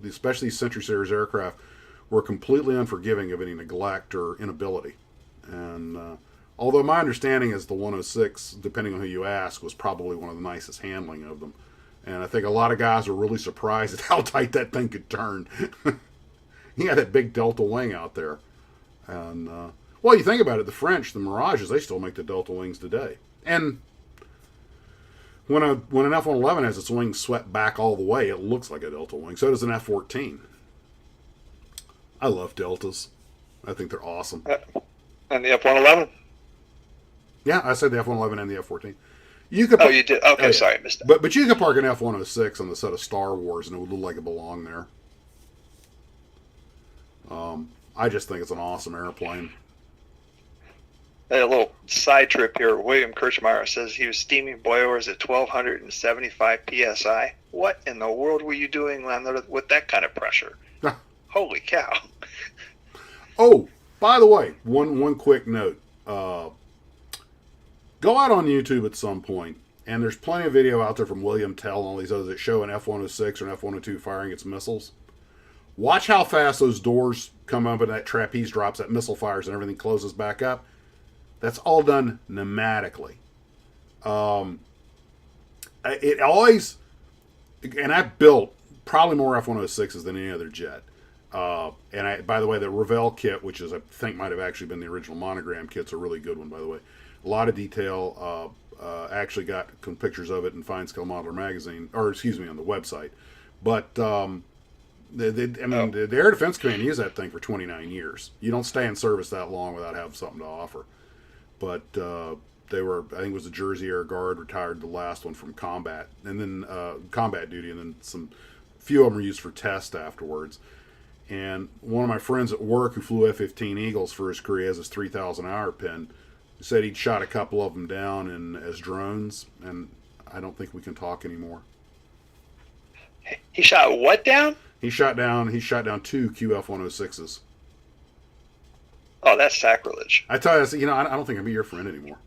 especially these Century Series aircraft, were completely unforgiving of any neglect or inability. And although my understanding is the 106, depending on who you ask, was probably one of the nicest handling of them. And I think a lot of guys were really surprised at how tight that thing could turn. He had that big Delta wing out there. And, well, you think about it, the French, the Mirages, they still make the Delta wings today. And when an F-111 has its wings swept back all the way, it looks like a Delta wing. So does an F-14. I love Deltas. I think they're awesome. And the F-111? Yeah, I said the F-111 and the F-14. You did? Okay, yeah. Sorry, I missed that. But you could park an F-106 on the set of Star Wars, and it would look like it belonged there. I just think it's an awesome airplane. A little side trip here. William Kirchmeyer says he was steaming boilers at 1,275 psi. What in the world were you doing with that kind of pressure? Holy cow! Oh, by the way, one quick note. Go out on YouTube at some point, and there's plenty of video out there from William Tell and all these others that show an F-106 or an F-102 firing its missiles. Watch how fast those doors come up and that trapeze drops, that missile fires, and everything closes back up. That's all done pneumatically. It always, and I built probably more F-106s than any other jet. By the way, the Revell kit, which is I think might have actually been the original Monogram kit's a really good one, by the way. A lot of detail. Actually got pictures of it in Fine Scale Modeler magazine, or excuse me, on the website. But The Air Defense Command used that thing for 29 years. You don't stay in service that long without having something to offer. But they were, I think it was the Jersey Air Guard, retired the last one from combat, and then combat duty, and then few of them were used for test afterwards. And one of my friends at work who flew F-15 Eagles for his career, has his 3,000 hour pin, said he'd shot a couple of them down as drones, and I don't think we can talk anymore. He shot what down? He shot down 2 QF-106s. Oh, that's sacrilege. I tell you, I said, I don't think I'm your friend anymore.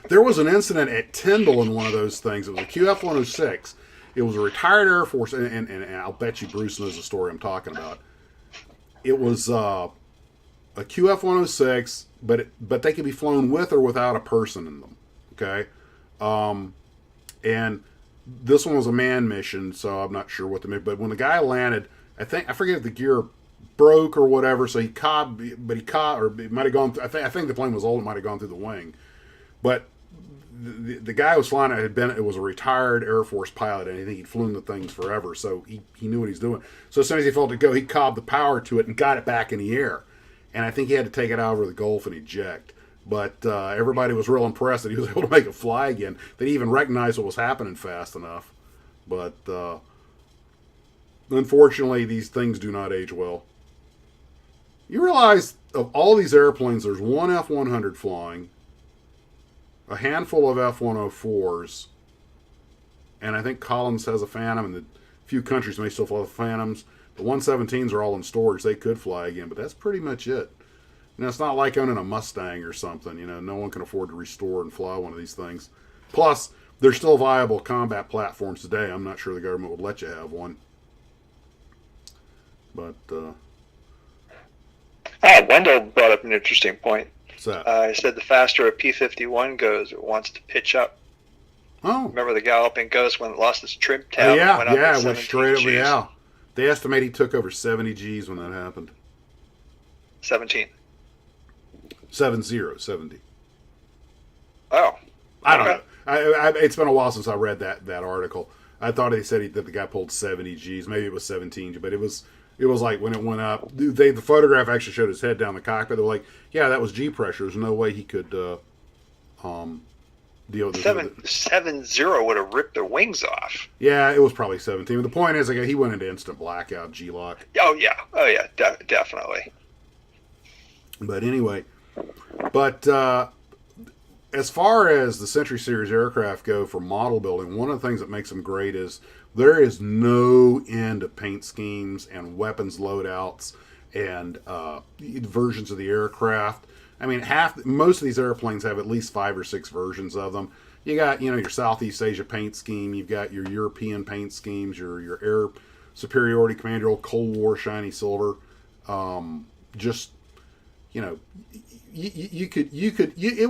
There was an incident at Tyndall in one of those things. It was a QF-106. It was a retired Air Force, and I'll bet you Bruce knows the story I'm talking about. It was a QF-106, but they could be flown with or without a person in them. Okay, and this one was a manned mission, so I'm not sure what the mission. But when the guy landed, I forget if the gear broke or whatever, so he cobbed, or it might have gone. I think the plane was old; it might have gone through the wing, but. The guy who was flying it was a retired Air Force pilot, and I think he'd flown the things forever, so he knew what he's doing. So as soon as he felt it go, he cobbed the power to it and got it back in the air. And I think he had to take it out over the Gulf and eject. But everybody was real impressed that he was able to make it fly again. They even recognized what was happening fast enough. But unfortunately, these things do not age well. You realize of all these airplanes, there's one F-100 flying, a handful of F-104s, and I think Collins has a Phantom, and a few countries may still fly the Phantoms. The 117s are all in storage. They could fly again, but that's pretty much it. It's not like owning a Mustang or something. No one can afford to restore and fly one of these things. Plus, they're still viable combat platforms today. I'm not sure the government would let you have one. But, Wendell brought up an interesting point. He said the faster a P-51 goes, it wants to pitch up. Oh. Remember the Galloping Ghost when it lost its trim tab? It went straight over. Yeah. They estimate he took over 70 Gs when that happened. 17. 70. Oh. I don't know. It's been a while since I read that article. I thought they said that the guy pulled 70 Gs. Maybe it was 17, but it was like when it went up. The photograph actually showed his head down the cockpit. They were like, yeah, that was G pressure. There's no way he could deal with 7-0 would have ripped their wings off. Yeah, it was probably 17. But the point is, he went into instant blackout, G-lock. Oh, yeah, definitely. But anyway, as far as the Century Series aircraft go for model building, one of the things that makes them great is there is no end of paint schemes and weapons loadouts and versions of the aircraft. I mean, most of these airplanes have at least 5 or 6 versions of them. You got, your Southeast Asia paint scheme. You've got your European paint schemes, your Air Superiority Command, your old Cold War shiny silver. It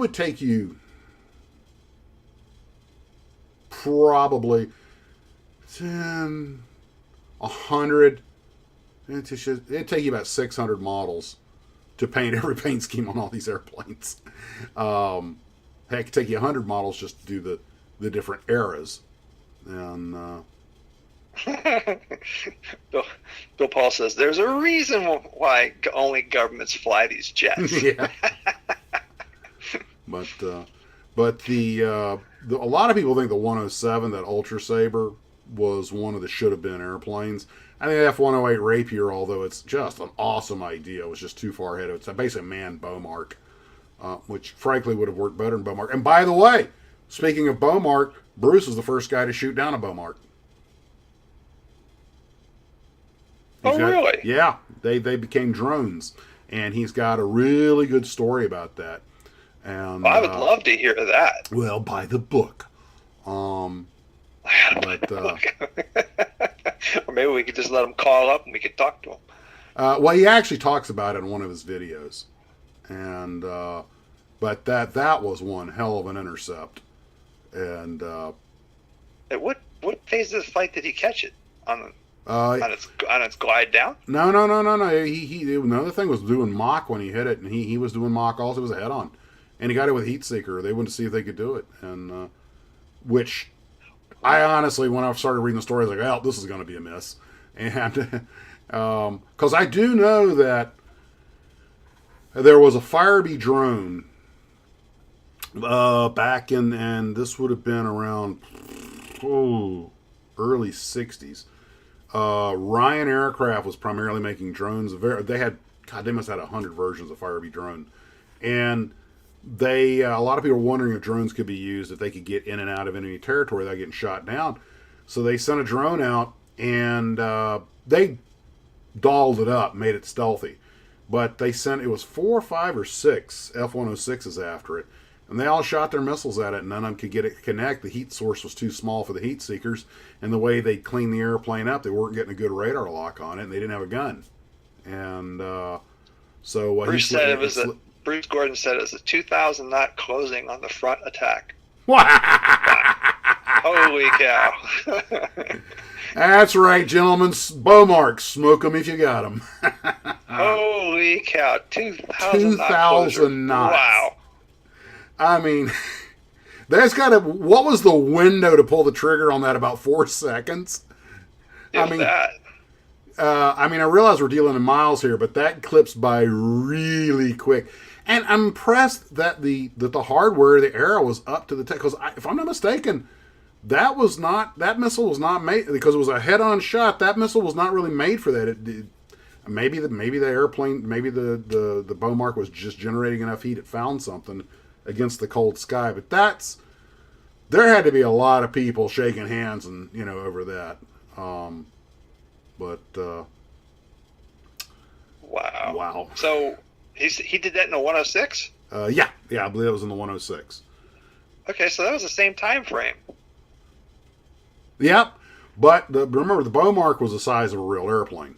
would take you probably 10, 100. It'd take you about 600 models to paint every paint scheme on all these airplanes. Heck, it'd take you 100 models just to do the different eras. And Bill Paul says there's a reason why only governments fly these jets. Yeah. But a lot of people think the 107, that Ultra Sabre, was one of the should have been airplanes. I think the F-108 Rapier, although it's just an awesome idea, was just too far ahead. It's basically a manned Beaumark, which frankly would have worked better than Beaumark. And by the way, speaking of Beaumark, Bruce was the first guy to shoot down a Beaumark. Really? Yeah, they became drones, and he's got a really good story about that. And I would love to hear that. Well, by the book. Or maybe we could just let him call up and we could talk to him. Well, he actually talks about it in one of his videos, and but that was one hell of an intercept. And at what phase of the flight did he catch it on its glide down? No. He another thing was doing Mach when he hit it, and he was doing Mach also. It was a head on, and he got it with heat seeker. They wanted to see if they could do it, and which I honestly, when I started reading the story, I was like, "Oh, this is going to be a miss," and because I do know that there was a Firebee drone back in, and this would have been around early '60s. Ryan Aircraft was primarily making drones. They had, God, they must have had 100 versions of Firebee drone, and they a lot of people were wondering if drones could be used, if they could get in and out of enemy territory without getting shot down. So they sent a drone out, and they dolled it up, made it stealthy. But they sent, it was 4, 5, or 6 F-106s after it, and they all shot their missiles at it, and none of them could get it to connect. The heat source was too small for the heat seekers, and the way they cleaned the airplane up, they weren't getting a good radar lock on it, and they didn't have a gun. And so Bruce Gordon said it was a 2,000 knot closing on the front attack. Holy cow! That's right, gentlemen. Bow marks, smoke them if you got them. Holy cow! 2,000 knots. Wow. I mean, that's got to. What was the window to pull the trigger on that? About 4 seconds. I mean, I realize we're dealing in miles here, but that clips by really quick. And I'm impressed that the hardware, the Arrow, was up to the tech. Because if I'm not mistaken, that missile was not made, because it was a head-on shot. That missile was not really made for that. Maybe the airplane, maybe the bow mark was just generating enough heat. It found something against the cold sky. But there had to be a lot of people shaking hands and over that. Wow. So he did that in a 106? Yeah, I believe it was in the 106. Okay, so that was the same time frame. Yep, but remember, the bow mark was the size of a real airplane.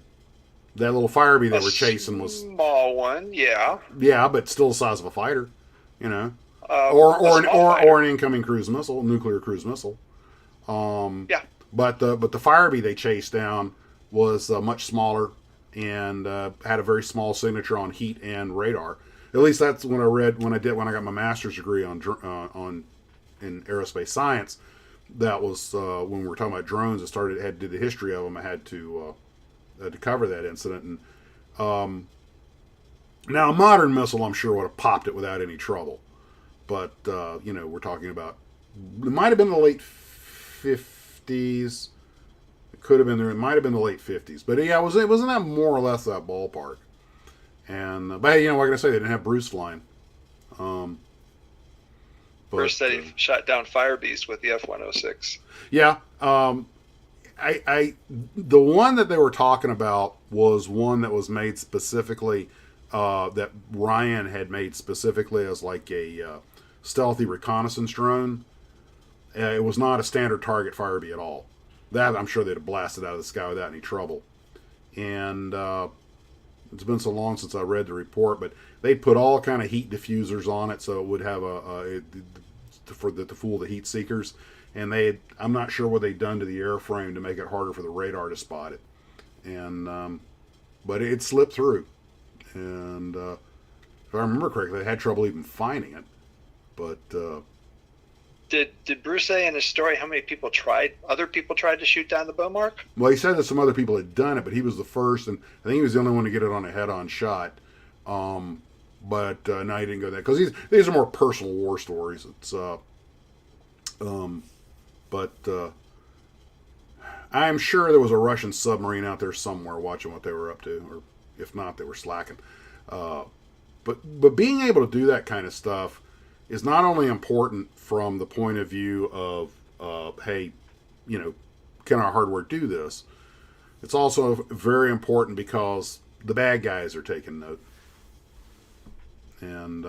That little Firebee they were chasing was small one, yeah. Yeah, but still the size of a fighter, or an incoming cruise missile, nuclear cruise missile. Yeah. But the Firebee they chased down was much smaller and had a very small signature on heat and radar. At least that's when I got my master's degree in aerospace science. That was when we were talking about drones. Did the history of them. I had to cover that incident. And now a modern missile, I'm sure, would have popped it without any trouble. But we're talking about, it might have been the late 50s. It could have been there. It might have been the late 50s. But yeah, it wasn't that more or less that ballpark. And but hey, what can I say? They didn't have Bruce flying. Bruce said he shot down Firebees with the F-106. Yeah. The one that they were talking about was one that was made specifically, that Ryan had made specifically as like a stealthy reconnaissance drone. It was not a standard target Firebee at all. That I'm sure they'd have blasted out of the sky without any trouble. And it's been so long since I read the report, but they put all kind of heat diffusers on it, so it would have to fool the heat seekers. And I'm not sure what they'd done to the airframe to make it harder for the radar to spot it. And but it slipped through. And if I remember correctly, they had trouble even finding it. But did Bruce say in his story how many other people tried to shoot down the bow mark? Well, he said that some other people had done it, but he was the first, and I think he was the only one to get it on a head-on shot. But no, he didn't go that, because these are more personal war stories. It's but I'm sure there was a Russian submarine out there somewhere watching what they were up to, or if not, they were slacking. But being able to do that kind of stuff is not only important from the point of view of, hey, can our hardware do this? It's also very important because the bad guys are taking note. And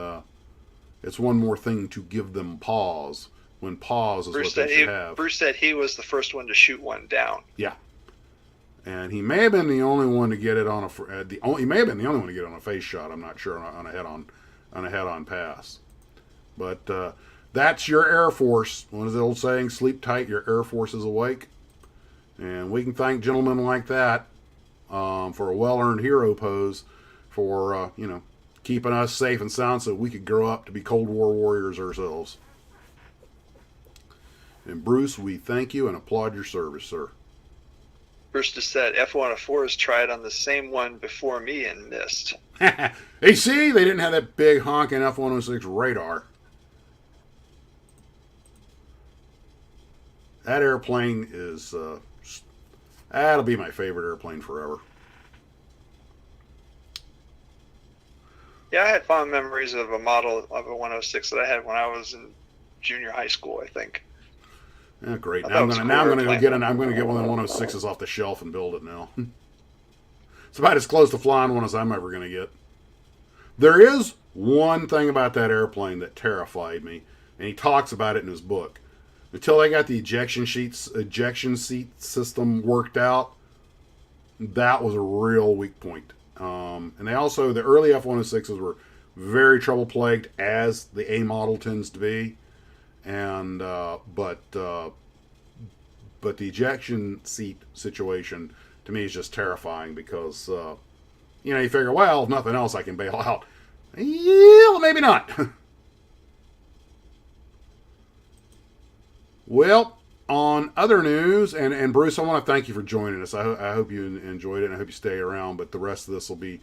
it's one more thing to give them pause, when pause is what they should have. Bruce said he was the first one to shoot one down. Yeah. And he may have been the only one to get it on he may have been the only one to get it on a face shot. I'm not sure, on a head-on pass. But that's your Air Force. What is the old saying? Sleep tight, your Air Force is awake. And we can thank gentlemen like that for a well-earned hero pose for, keeping us safe and sound so we could grow up to be Cold War warriors ourselves. And Bruce, we thank you and applaud your service, sir. Bruce just said F-104s tried on the same one before me and missed. Hey, see, they didn't have that big honking F-106 radar. That airplane is, that'll be my favorite airplane forever. Yeah, I had fond memories of a model of a 106 that I had when I was in junior high school, I think. Yeah, great. Now I'm gonna go get I'm gonna get one of the 106s off the shelf and build it now. It's about as close to flying one as I'm ever gonna get. There is one thing about that airplane that terrified me, and he talks about it in his book. Until they got the ejection seat system worked out, that was a real weak point. And they also, the early F-106s were very trouble plagued, as the A model tends to be. And but the ejection seat situation to me is just terrifying because you figure, well, if nothing else, I can bail out. Yeah, well, maybe not. Well, on other news, and Bruce, I want to thank you for joining us. I hope you enjoyed it, and I hope you stay around. But the rest of this will be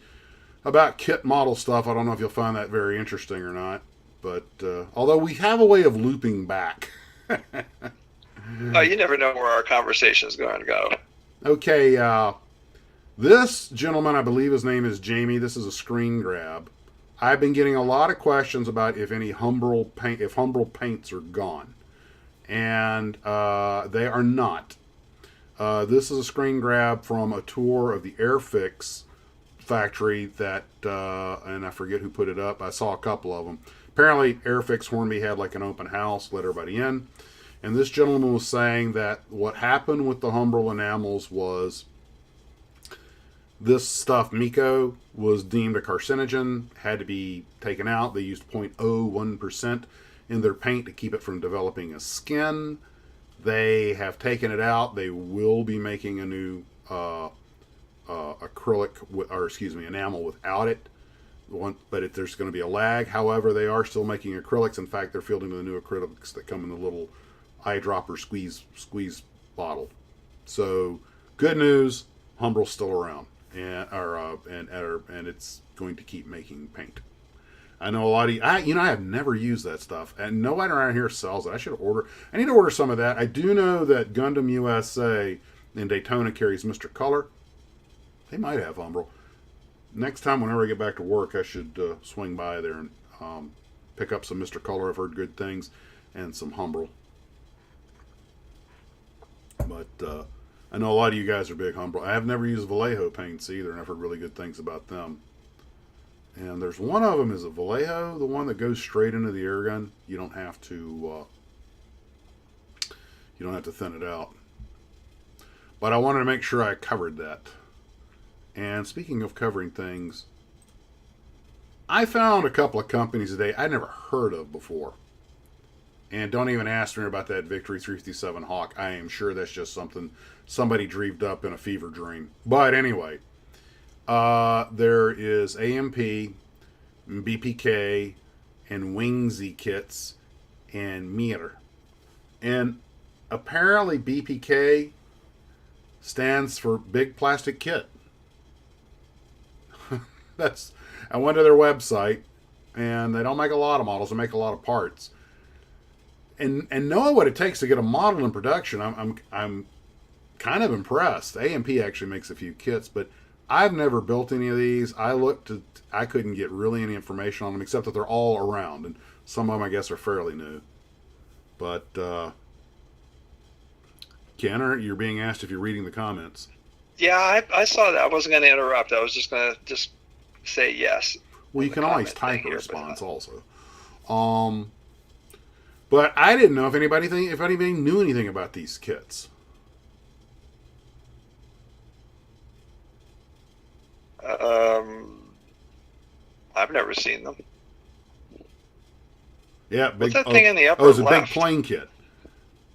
about kit model stuff. I don't know if you'll find that very interesting or not. But although we have a way of looping back. Oh, you never know where our conversation is going to go. Okay, this gentleman, I believe his name is Jamie. This is a screen grab. I've been getting a lot of questions about if any Humbrol paints are gone. And they are not. This is a screen grab from a tour of the Airfix factory that, and I forget who put it up. I saw a couple of them. Apparently, Airfix Hornby had like an open house, let everybody in. And this gentleman was saying that what happened with the Humbrol enamels was this stuff, Mico, was deemed a carcinogen, had to be taken out. They used 0.01% in their paint to keep it from developing a skin. They have taken it out. They will be making a new enamel without it. But there's going to be a lag. However, they are still making acrylics. In fact, they're fielding the new acrylics that come in the little eyedropper squeeze bottle. So, good news, Humbrol's still around, and it's going to keep making paint. I know a lot of you, I have never used that stuff, and nobody around here sells it. I need to order some of that. I do know that Gundam USA in Daytona carries Mr. Color. They might have Humbrol. Next time, whenever I get back to work, I should swing by there and pick up some Mr. Color. I've heard good things, and some Humbrol. But I know a lot of you guys are big Humbrol. I have never used Vallejo paints either, and I've heard really good things about them. And there's one of them, is it Vallejo, the one that goes straight into the air gun? You don't have to thin it out. But I wanted to make sure I covered that. And speaking of covering things, I found a couple of companies today I'd never heard of before. And don't even ask me about that Victory 357 Hawk. I am sure that's just something somebody dreamed up in a fever dream. But anyway, there is AMP, BPK, and Wingsy kits, and Mir. And apparently BPK stands for Big Plastic Kit. I went to their website, and they don't make a lot of models. They make a lot of parts. And knowing what it takes to get a model in production, I'm kind of impressed. AMP actually makes a few kits, but I've never built any of these. I couldn't get really any information on them except that they're all around, and some of them I guess are fairly new. But Ken, you're being asked if you're reading the comments. Yeah, I saw that. I wasn't going to interrupt. I was just going to say yes. Well, you can always type a response also. But I didn't know if anybody knew anything about these kits. I've never seen them. Yeah, what's that thing in the upper left? Oh, it's a left? big plane kit.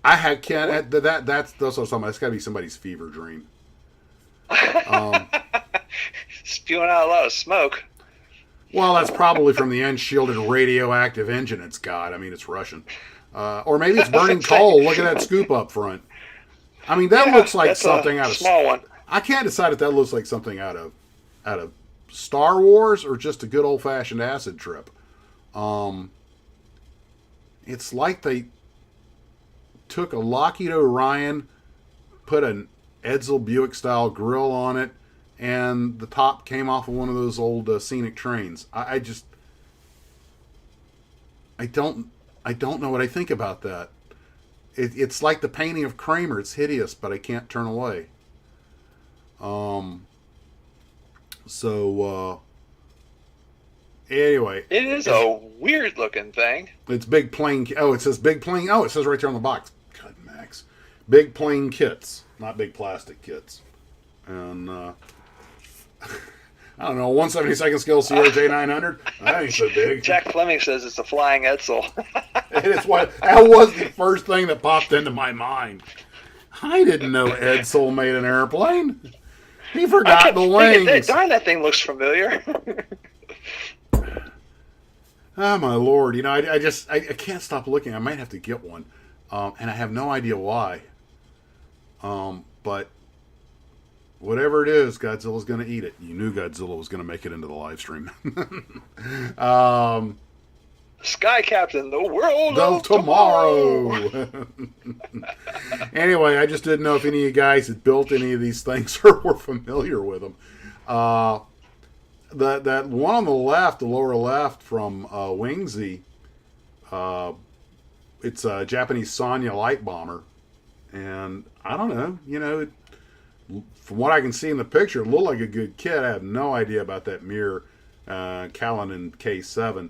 I had Ken. That's what I'm talking about. That's got to be somebody's fever dream. Spewing out a lot of smoke. Well, that's probably from the unshielded radioactive engine it's got. I mean, it's Russian. Or maybe it's burning coal. Look at that scoop up front. I mean, that looks like something out of small one. I can't decide if that looks like something out of Star Wars or just a good old fashioned acid trip. It's like they took a Lockheed Orion, put an Edsel Buick style grill on it, and the top came off of one of those old scenic trains. I don't know what I think about that. It's like the painting of Kramer. It's hideous, but I can't turn away. Anyway. It is a weird looking thing. It's big plane. Oh, it says big plane. Oh, it says right there on the box. God, Max. Big plane kits, not big plastic kits. And, I don't know, 172nd scale CRJ 900? That ain't so big. Jack Fleming says it's a flying Edsel. That was the first thing that popped into my mind. I didn't know Edsel made an airplane. He forgot the wings. Darn, that thing looks familiar. Oh, my Lord. You know, I can't stop looking. I might have to get one. And I have no idea why. But whatever it is, Godzilla's going to eat it. You knew Godzilla was going to make it into the live stream. Sky Captain, the world of tomorrow. Anyway, I just didn't know if any of you guys had built any of these things or were familiar with them. That one on the left, the lower left from Wingsy, it's a Japanese Sonya light bomber. And I don't know, you know, from what I can see in the picture, it looked like a good kit. I have no idea about that Mir Kalinin K7.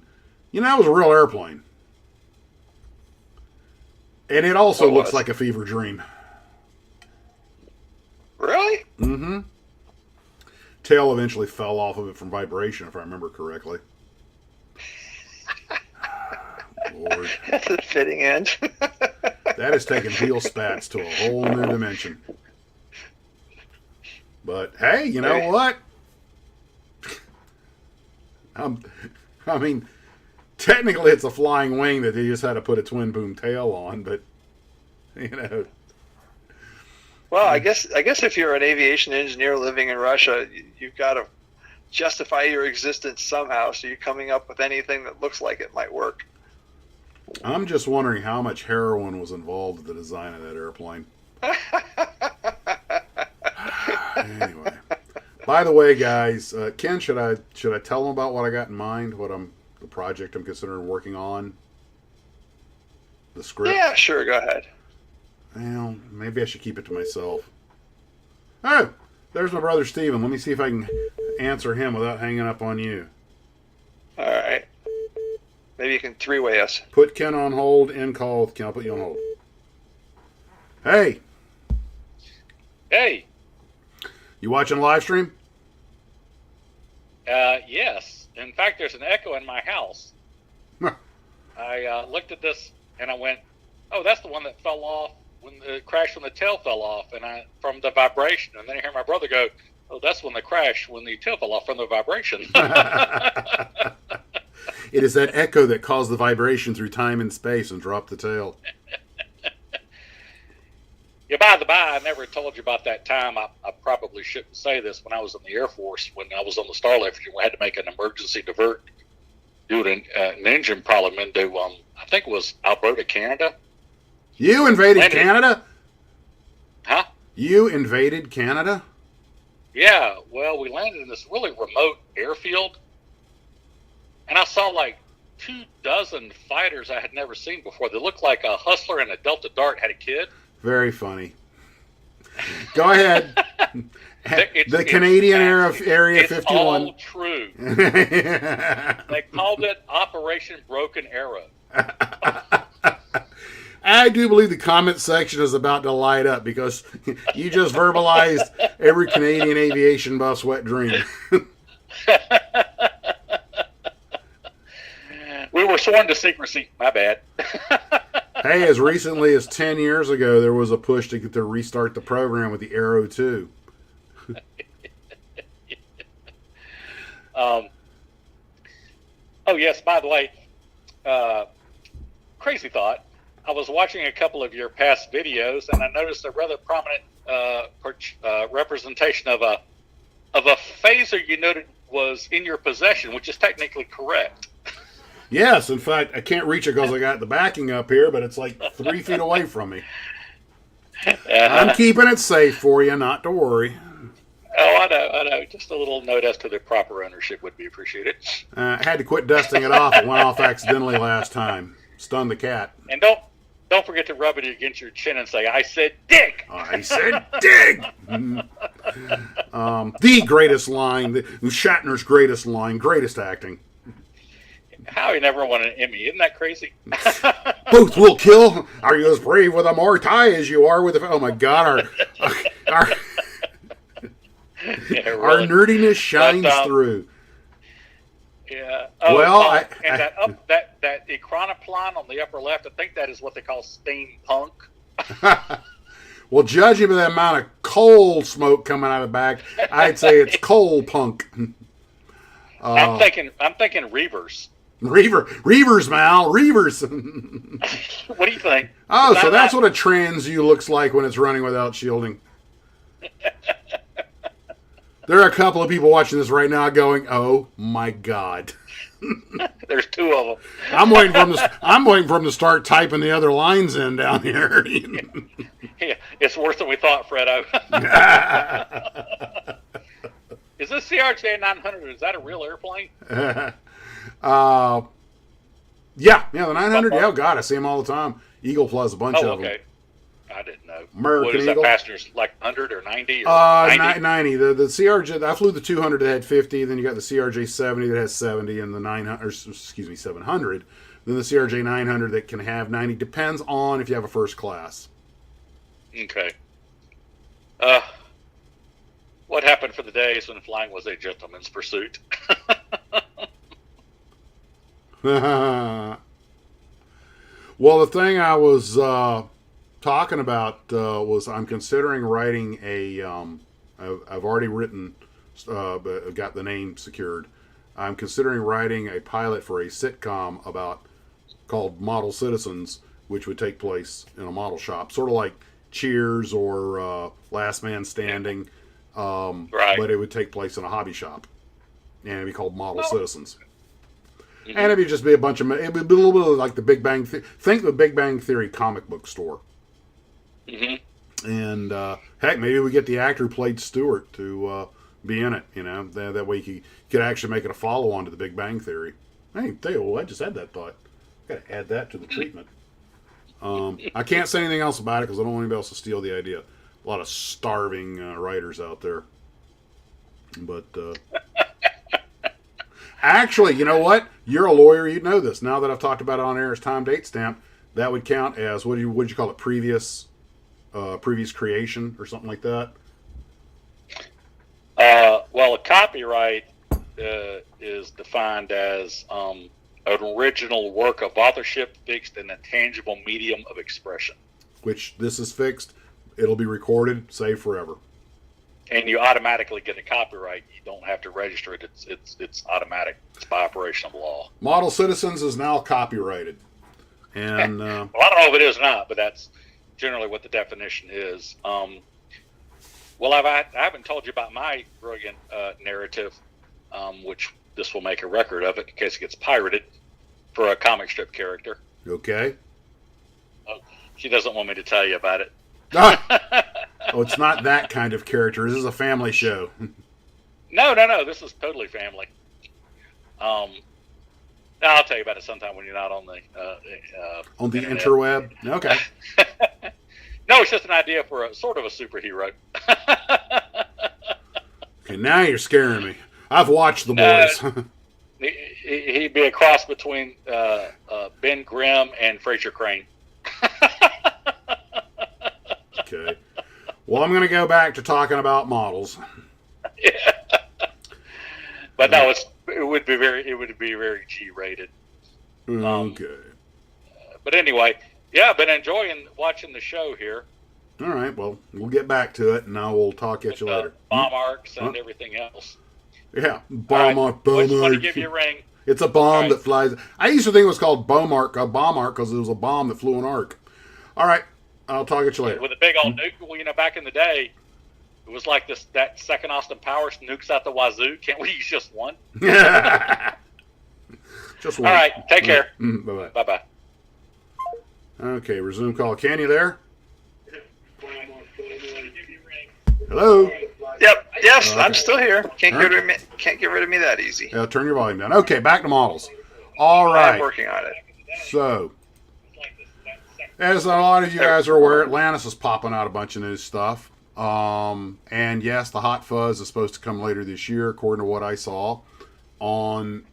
You know, that was a real airplane. And it also looks like a fever dream. Really? Mm-hmm. Tail eventually fell off of it from vibration, if I remember correctly. Lord. That's a fitting end. That has taken heel spats to a whole new dimension. But, hey, you know what? I mean, technically it's a flying wing that they just had to put a twin boom tail on, but, you know. Well, I guess if you're an aviation engineer living in Russia, you've got to justify your existence somehow, so you're coming up with anything that looks like it might work. I'm just wondering how much heroin was involved in the design of that airplane. Anyway, by the way, guys, Ken, should I tell them about what I got in mind? The project I'm considering working on? The script? Yeah, sure. Go ahead. Well, maybe I should keep it to myself. Oh, there's my brother Steven. Let me see if I can answer him without hanging up on you. All right. Maybe you can three-way us. Put Ken on hold, end call with Ken. I'll put you on hold. Hey. Hey. You watching live stream? Yes. In fact, there's an echo in my house. I looked at this and I went, oh, that's the one that fell off when the crash when the tail fell off, and from the vibration. And then I hear my brother go, oh, that's when the crash when the tail fell off from the vibration. It is that echo that caused the vibration through time and space and dropped the tail. Yeah, by the by, I never told you about that time. I probably shouldn't say this. When I was in the Air Force, when I was on the Starlift, we had to make an emergency divert due to an engine problem into, I think it was Alberta, Canada. You invaded Canada? Huh? You invaded Canada? Yeah, well, we landed in this really remote airfield, and I saw like 24 fighters I had never seen before. They looked like a Hustler and a Delta Dart had a kid. Very funny. Go ahead. The Canadian Area 51. It's all true. They called it Operation Broken Arrow. I do believe the comment section is about to light up because you just verbalized every Canadian aviation buff's wet dream. We were sworn to secrecy. My bad. Hey, as recently as 10 years ago, there was a push to restart the program with the Arrow 2. Oh, yes, by the way, crazy thought. I was watching a couple of your past videos, and I noticed a rather prominent representation of a phaser you noted was in your possession, which is technically correct. Yes, in fact, I can't reach it because I got the backing up here, but it's like 3 feet away from me. I'm keeping it safe for you, not to worry. Oh, I know. Just a little note as to the proper ownership would be appreciated. I had to quit dusting it off. It went off accidentally last time. Stunned the cat. And don't forget to rub it against your chin and say, "I said dig." I said dig. The greatest line, Shatner's greatest line, greatest acting. How he never won an Emmy? Isn't that crazy? Both will kill. Are you as brave with a Mortai as you are with a... Oh my God, our Yeah, really. our nerdiness shines through. Yeah. Well, that Equanoplan on the upper left, I think that is what they call steampunk. Well, judging by the amount of coal smoke coming out of the back, I'd say it's coal punk. I'm thinking Reavers. Reavers, Mal. Reavers. What do you think? Oh, so that's what a trans U looks like when it's running without shielding. There are a couple of people watching this right now going, "Oh my God." There's two of them. I'm waiting for them to start typing the other lines in down here. Yeah, it's worse than we thought, Fredo. Is this CRJ 900? Is that a real airplane? Yeah, the 900. Yeah, God, I see them all the time. Eagle Plus, a bunch of them. Okay. I didn't know. American what is Eagle. that passengers like 100 or 90? Or 90. The CRJ. I flew the 200 that had 50. Then you got the CRJ 70 that has 70, and the 700. Then the CRJ 900 that can have 90. Depends on if you have a first class. Okay. What happened for the days when flying was a gentleman's pursuit? Well, the thing I was talking about was I'm considering writing a. I've already written, but I've got the name secured. I'm considering writing a pilot for a sitcom called Model Citizens, which would take place in a model shop, sort of like Cheers or Last Man Standing, Right. but it would take place in a hobby shop, and it'd be called Model Citizens. Mm-hmm. And it'd just be a bunch of... It would be a little bit like the Big Bang... Think of the Big Bang Theory comic book store. Mm-hmm. And, heck, maybe we get the actor who played Stewart to be in it, That way you could actually make it a follow-on to the Big Bang Theory. Hey, I just had that thought. Got to add that to the treatment. I can't say anything else about it because I don't want anybody else to steal the idea. A lot of starving writers out there. But... Actually, you know what? You're a lawyer. You'd know this. Now that I've talked about it on air as time date stamp, that would count as, would you call it? Previous creation or something like that? Well, a copyright is defined as an original work of authorship fixed in a tangible medium of expression. Which this is fixed. It'll be recorded, saved forever. And you automatically get a copyright. You don't have to register it. It's automatic. It's by operation of law. Model Citizens is now copyrighted. And well, I don't know if it is or not, but that's generally what the definition is. Well, I haven't told you about my brilliant narrative, which this will make a record of it in case it gets pirated for a comic strip character. Okay. She doesn't want me to tell you about it. Oh, it's not that kind of character. This is a family show. No. This is totally family. I'll tell you about it sometime when you're not on the internet. Interweb. Okay. No, it's just an idea for a sort of a superhero. Okay, now you're scaring me. I've watched The Boys. He'd be a cross between Ben Grimm and Fraser Crane. Okay. Well, I'm going to go back to talking about models. Yeah. But no, it would be very G-rated. Okay. But anyway, yeah, I've been enjoying watching the show here. All right. Well, we'll get back to it, and I will talk at you later. Bomb arcs and everything else. Yeah. Bomb arc. Want to give you a ring. It's a bomb Right. that flies. I used to think it was called bomb arc because it was a bomb that flew an arc. All right. I'll talk at you later. With a big old nuke, well, back in the day, it was like that second Austin Powers nukes out the wazoo. Can't we use just one? Just one. All right. Take care. Bye-bye. Bye-bye. Okay, resume call. Can you there? Hello? Yep. Yes, Okay. I'm still here. Can't All right. get rid of me. Can't get rid of me that easy. Turn your volume down. Okay, back to models. All I'm right. working on it. So, as a lot of you guys are aware, Atlantis is popping out a bunch of new stuff. And yes, the Hot Fuzz is supposed to come later this year, according to what I saw on,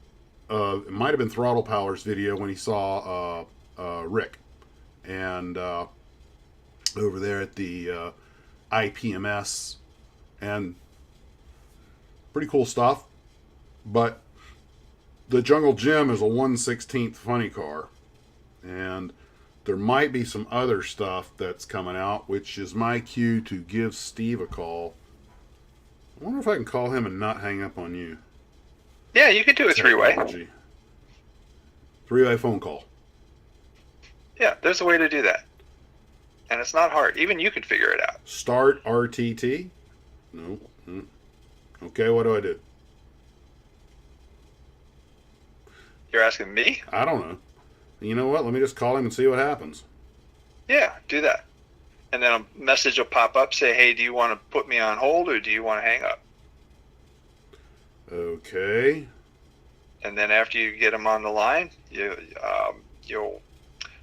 it might have been Throttle Power's video when he saw Rick. And over there at the IPMS. And pretty cool stuff. But the Jungle Gym is a 1/16 funny car. And there might be some other stuff that's coming out, which is my cue to give Steve a call. I wonder if I can call him and not hang up on you. Yeah, you can do a three-way. Technology. Three-way phone call. Yeah, there's a way to do that. And it's not hard. Even you can figure it out. Start RTT? No. Okay, what do I do? You're asking me? I don't know. You know what? Let me just call him and see what happens. Yeah, do that. And then a message will pop up, say, hey, do you want to put me on hold or do you want to hang up? Okay. And then after you get them on the line, you'll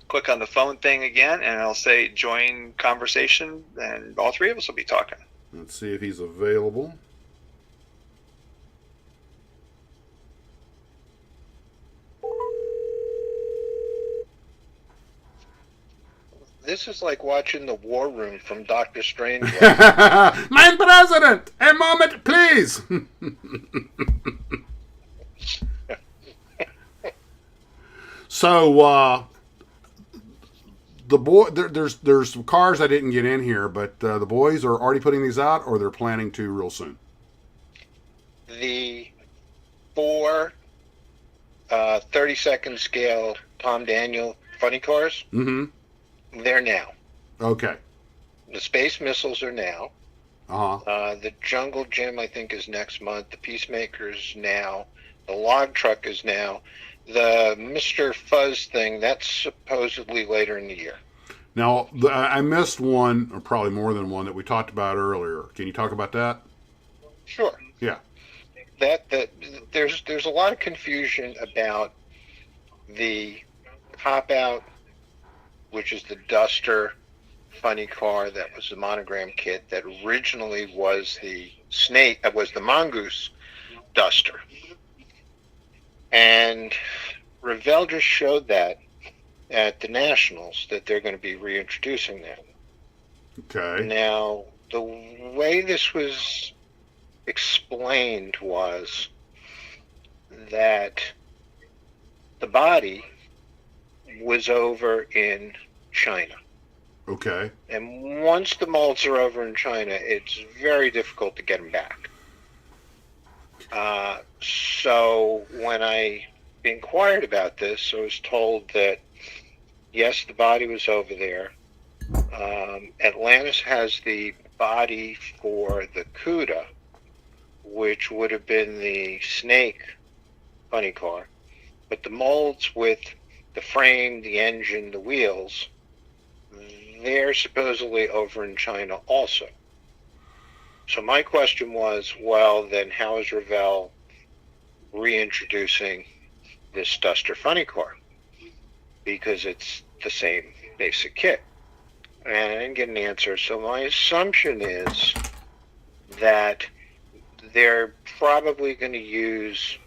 click on the phone thing again, and it'll say join conversation, and all three of us will be talking. Let's see if he's available. This is like watching the War Room from Doctor Strange. Mein President! A moment, please! So, the boy, there's some cars I didn't get in here, but the boys are already putting these out, or they're planning to real soon. The 4 30-second scale Tom Daniel funny cars, Mm-hmm. they're now. Okay. The Space Missiles are now. Uh-huh. The Jungle Gym, I think, is next month. The Peacemaker's now. The Log Truck is now. The Mr. Fuzz thing, that's supposedly later in the year. Now, I missed one, or probably more than one, that we talked about earlier. Can you talk about that? Sure. Yeah. There's a lot of confusion about the Cop-Out, which is the Duster funny car that was the monogram kit that originally was the Mongoose Duster. And Revell just showed that at the Nationals that they're going to be reintroducing that. Okay. Now, the way this was explained was that the body was over in China. Okay. And once the molds are over in China, it's very difficult to get them back. So when I inquired about this, I was told that, yes, the body was over there. Atlantis has the body for the CUDA, which would have been the Snake funny car. But the molds with the frame, the engine, the wheels, they're supposedly over in China also. So my question was, well, then how is Revell reintroducing this Duster funny car? Because it's the same basic kit. And I didn't get an answer. So my assumption is that they're probably going to use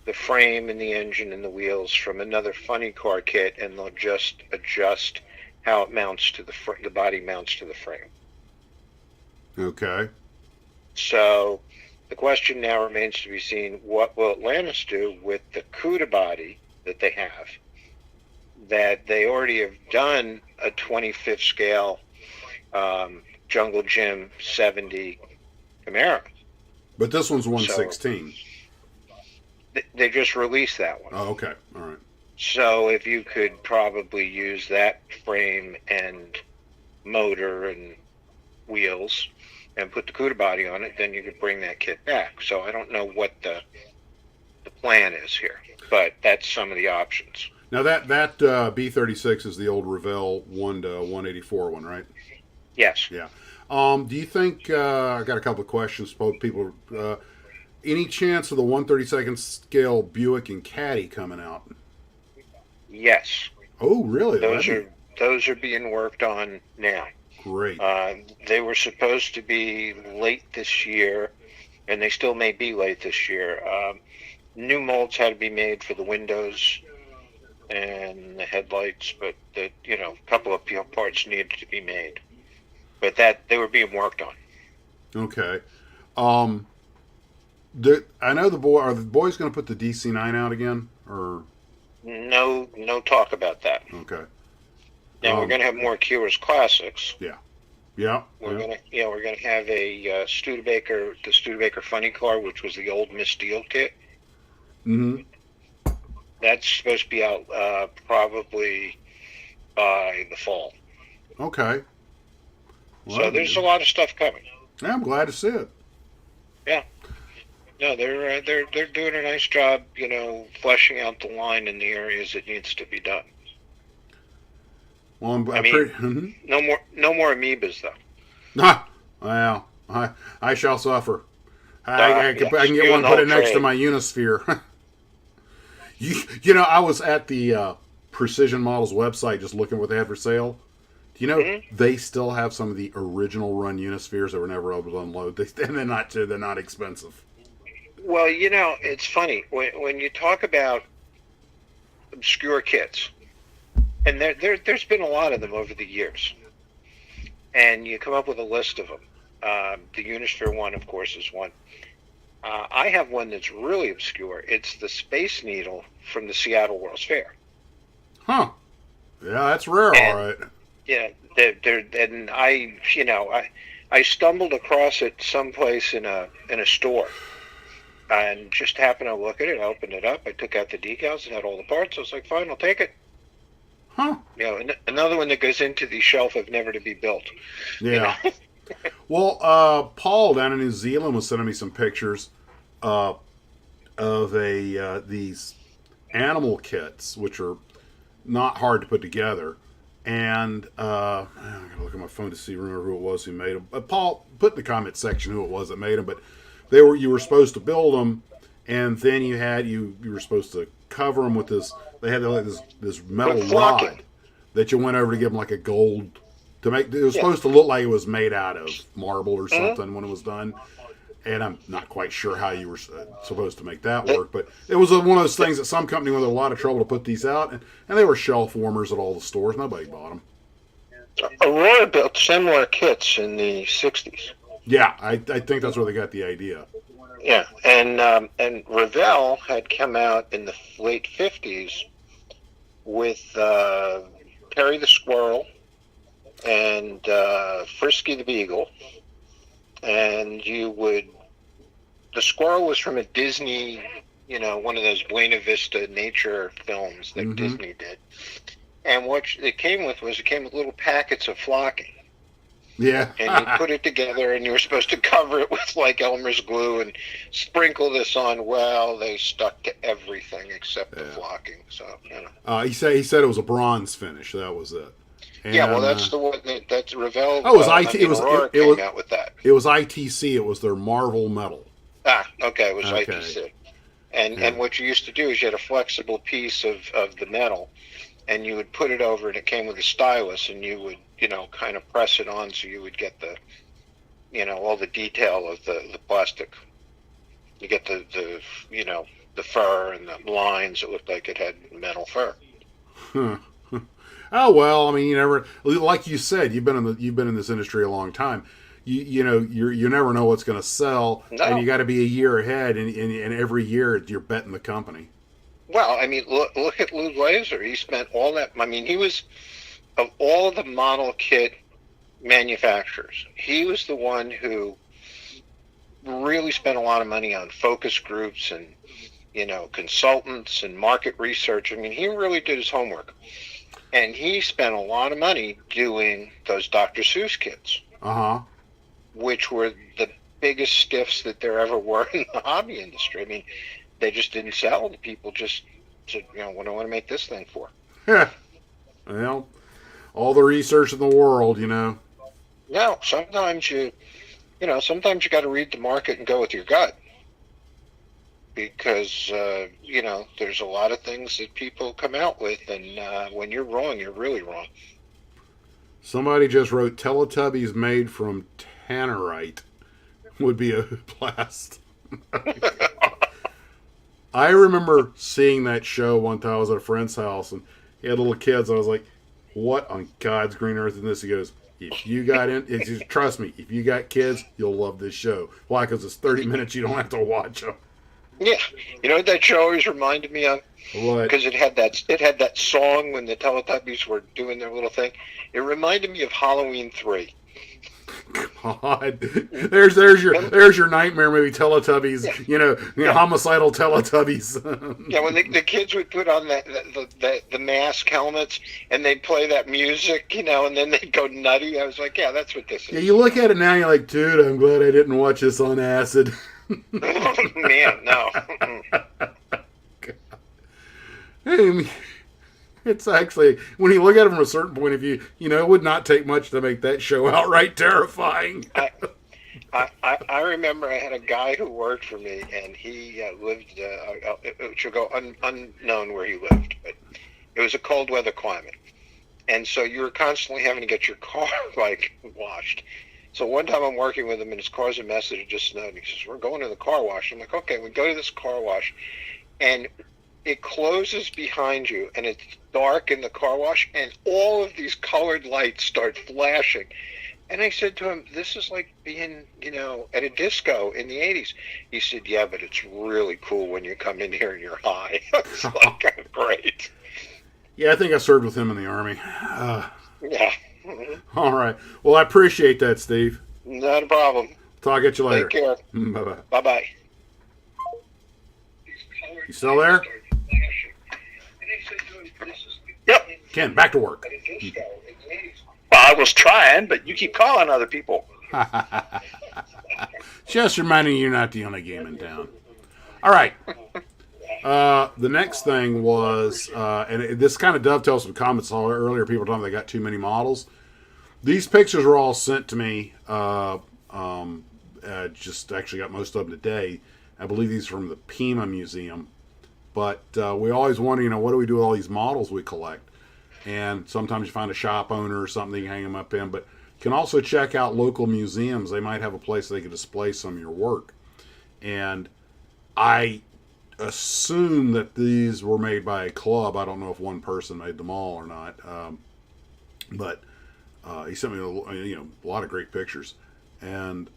the frame and the engine and the wheels from another funny car kit, and they'll just adjust how it mounts to the body mounts to the frame. Okay. So the question now remains to be seen, what will Atlantis do with the CUDA body that they have? That they already have done a 25th scale Jungle Gym 70 Camaro. But this one's 1/16. They just released that one. Oh, okay. All right. So if you could probably use that frame and motor and wheels and put the CUDA body on it, then you could bring that kit back. So I don't know what the plan is here, but that's some of the options. Now that B-36 is the old Revell 1 to 184 one, right? Yes. Yeah. Do you think I got a couple of questions? Both people. Any chance of the 1/32 scale Buick and Caddy coming out? Yes. Oh, really? Those are being worked on now. Great. They were supposed to be late this year, and they still may be late this year. New molds had to be made for the windows and the headlights, but a couple of parts needed to be made. But that they were being worked on. Okay. I know are the boys going to put the DC-9 out again, or no talk about that. Okay. Now we're going to have more Cures Classics. Yeah. We're gonna have a Studebaker, the Studebaker Funny Car, which was the old Miss Steel kit. Mm-hmm. That's supposed to be out probably by the fall. Okay. Well, So there's a lot of stuff coming. Yeah, I'm glad to see it. Yeah. No, they're doing a nice job, fleshing out the line in the areas it needs to be done. Well, no more amoebas though. Well, I shall suffer. I can get one put it next to my Unisphere. I was at the Precision Models website just looking what they had for sale. Do you know they still have some of the original run Unispheres that were never able to unload? And they're not expensive. Well, it's funny when you talk about obscure kits, and there's been a lot of them over the years, and you come up with a list of them. The Unisphere one, of course, is one. I have one that's really obscure. It's the Space Needle from the Seattle World's Fair. Huh. Yeah, that's rare, all right. Yeah, and I stumbled across it someplace in a store, and just happened to look at it. I opened it up. I took out the decals and had all the parts. I was like, fine, I'll take it. Huh. Another one that goes into the shelf of never to be built. Yeah. Well, Paul down in New Zealand was sending me some pictures of these animal kits, which are not hard to put together. And I gotta look at my phone to remember who it was who made them. Paul, put in the comment section who it was that made them. But you were supposed to build them, and then you were supposed to cover them with this. They had this metal rod that you went over to give them like a gold to make. It was supposed to look like it was made out of marble or something when it was done. And I'm not quite sure how you were supposed to make that work, but it was one of those things that some company went through a lot of trouble to put these out, and they were shelf warmers at all the stores. Nobody bought them. Aurora built similar kits in the 60s. Yeah, I think that's where they got the idea. Yeah, and Revell had come out in the late 50s with Perry the Squirrel and Frisky the Beagle, and the squirrel was from a Disney, one of those Buena Vista nature films that Disney did. And what it came with little packets of flocking. Yeah. And you put it together, and you were supposed to cover it with like Elmer's glue and sprinkle this on. Well, they stuck to everything except the flocking. So, he said it was a bronze finish. That was it. And, that's the one that's Revell. Oh, it was IT. Aurora came out with that. It was ITC. It was their Marvel metal. Okay, it was ITC. And what you used to do is you had a flexible piece of the metal, and you would put it over, and it came with a stylus, and you would, kind of press it on so you would get the, all the detail of the plastic. You get the fur and the lines. It looked like it had metal fur. Huh. Oh well, I mean, you never, like you said, you've been in this industry a long time. You never know what's going to sell, and you got to be a year ahead, and every year you're betting the company. Well, I mean, look at Lou Glazer. He spent all that. I mean, he was, of all the model kit manufacturers, he was the one who really spent a lot of money on focus groups and consultants and market research. I mean, he really did his homework. And he spent a lot of money doing those Dr. Seuss kits, which were the biggest stiffs that there ever were in the hobby industry. I mean, they just didn't sell. The people just said, what do I want to make this thing for? Yeah. Well, all the research in the world, No, sometimes sometimes you got to read the market and go with your gut. Because, there's a lot of things that people come out with, and when you're wrong, you're really wrong. Somebody just wrote Teletubbies made from tannerite would be a blast. I remember seeing that show one time. I was at a friend's house, and he had little kids. I was like, what on God's green earth is this? He goes, trust me, if you got kids, you'll love this show. Why? Because it's 30 minutes. You don't have to watch them. Yeah, you know what that show always reminded me of? What? Because it had that song when the Teletubbies were doing their little thing. It reminded me of Halloween 3. God, there's your nightmare movie, Teletubbies. Homicidal Teletubbies. Yeah, when the kids would put on the mask helmets and they'd play that music, and then they'd go nutty. I was like, yeah, that's what this is. Yeah, you look at it now, you're like, dude, I'm glad I didn't watch this on acid. Oh, man, no. It's actually, when you look at it from a certain point of view, it would not take much to make that show outright terrifying. I remember I had a guy who worked for me, and he lived, it should go unknown where he lived, but it was a cold weather climate. And so you were constantly having to get your car, washed. So one time I'm working with him, and his car's a mess that it just snowed. And he says, we're going to the car wash. I'm like, okay, we go to this car wash. And it closes behind you, and it's dark in the car wash, and all of these colored lights start flashing. And I said to him, this is like being, at a disco in the 80s. He said, yeah, but it's really cool when you come in here and you're high. It's like, great. Yeah, I think I served with him in the Army. Yeah. All right. Well, I appreciate that, Steve. Not a problem. Talk at you later. Take care. Bye-bye. Bye-bye. You still there? Yep. Ken, back to work. Well, I was trying, but you keep calling other people. Just reminding you you're not the only game in town. All right. The next thing was, and this kind of dovetails with comments earlier. People told me they got too many models. These pictures were all sent to me. Just actually got most of them today. I believe these are from the Pima Museum. But we always wonder, what do we do with all these models we collect? And sometimes you find a shop owner or something you can hang them up in. But you can also check out local museums. They might have a place they can display some of your work. And I assume that these were made by a club. I don't know if one person made them all or not. But he sent me a lot of great pictures. And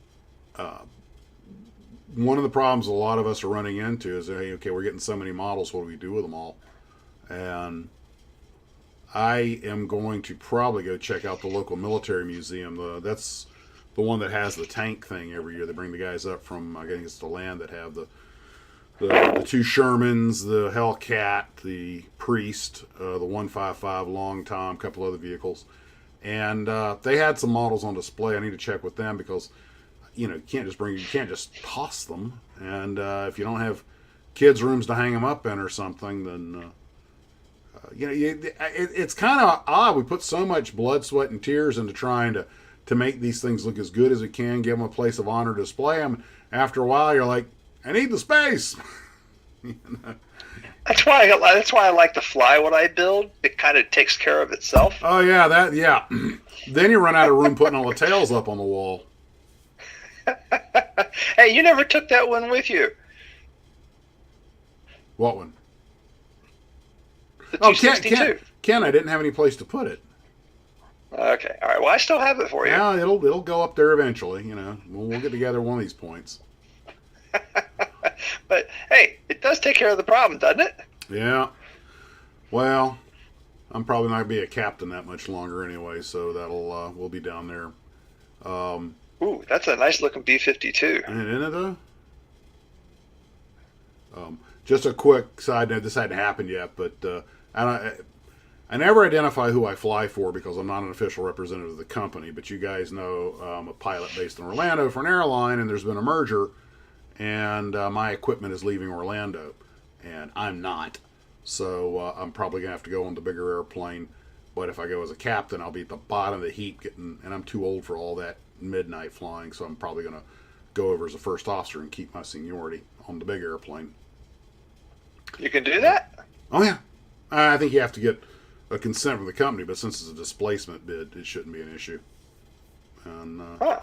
one of the problems a lot of us are running into is, hey, okay, we're getting so many models. What do we do with them all? And I am going to probably go check out the local military museum. That's the one that has the tank thing every year. They bring the guys up from, I think it's the land, that have the two Shermans, the Hellcat, the Priest, the 155 Long Tom, a couple other vehicles. And they had some models on display. I need to check with them because you can't just toss them. And if you don't have kids' rooms to hang them up in or something, then it's kind of odd. We put so much blood, sweat, and tears into trying to make these things look as good as we can, give them a place of honor to display them. After a while, you're like, I need the space. That's why I like to fly what I build. It kind of takes care of itself. Oh yeah, Then you run out of room putting all the tails up on the wall. Hey, you never took that one with you. What one? The 262. Ken, I didn't have any place to put it. Okay, all right. Well, I still have it for you. Yeah, it'll go up there eventually. We'll get together one of these points. But hey, it does take care of the problem, doesn't it? Yeah. Well, I'm probably not gonna be a captain that much longer anyway, so that'll we'll be down there. Ooh, that's a nice looking B-52. Isn't it though? just a quick side note. This hadn't happened yet, but I never identify who I fly for because I'm not an official representative of the company. But you guys know I'm a pilot based in Orlando for an airline, and there's been a merger, and my equipment is leaving Orlando, and I'm not. So I'm probably gonna have to go on the bigger airplane. But if I go as a captain, I'll be at the bottom of the heap, and I'm too old for all that midnight flying. So I'm probably gonna go over as a first officer and keep my seniority on the big airplane. You can do that? Oh yeah, I think you have to get a consent from the company, but since it's a displacement bid, it shouldn't be an issue. And Huh.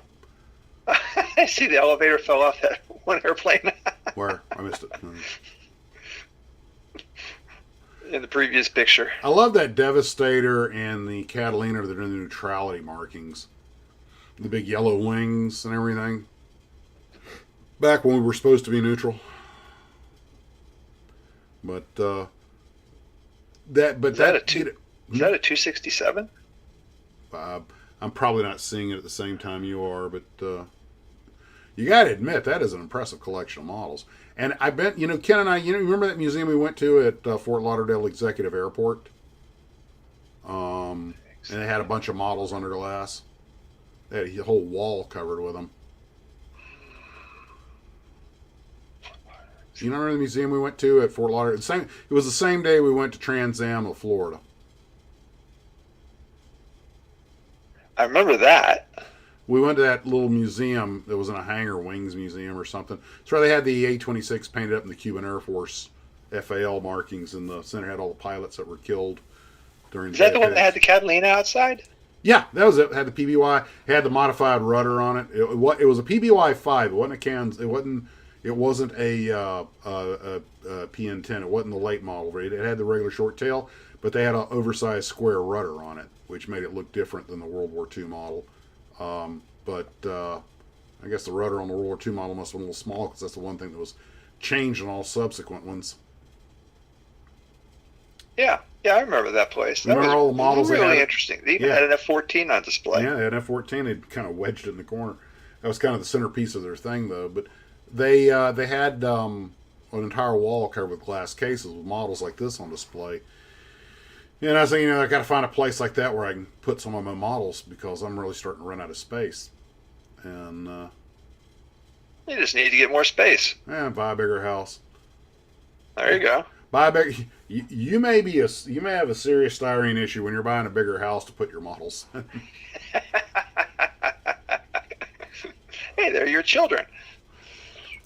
I see the elevator fell off that one airplane. where I missed it. In the previous picture. I love that Devastator and the Catalina. They're doing the neutrality markings, the big yellow wings and everything. Back when we were supposed to be neutral, but Is that a 267? I'm probably not seeing it at the same time you are, but you got to admit that is an impressive collection of models. And I bet, Ken and I, remember that museum we went to at Fort Lauderdale Executive Airport? And they had a bunch of models under glass. They had a whole wall covered with them. You remember the museum we went to at Fort Lauderdale? It was the same day we went to Trans Am of Florida. I remember that. We went to that little museum that was in a hangar, Wings Museum or something. It's where they had the A-26 painted up in the Cuban Air Force FAL markings, and the center had all the pilots that were killed during Is that the one that had the Catalina outside? Yeah, that was it. It had the PBY, it had the modified rudder on it. It was a PBY 5. It wasn't a Cans. It wasn't a PN10. It wasn't the late model. It had the regular short tail, but they had an oversized square rudder on it, which made it look different than the World War II model. But I guess the rudder on the World War II model must have been a little small because that's the one thing that was changed in all subsequent ones. Yeah, I remember that place. That Remember was all the models they really had? interesting. They even had an F-14 on display. Yeah, they had an F-14. They kind of wedged it in the corner. That was kind of the centerpiece of their thing, though. But they had an entire wall covered with glass cases with models like this on display. And I was thinking, I got to find a place like that where I can put some of my models because I'm really starting to run out of space. And You just need to get more space. buy a bigger house. There you go. Buy a big. You may have a serious styrene issue when you're buying a bigger house to put your models. Hey, they're your children.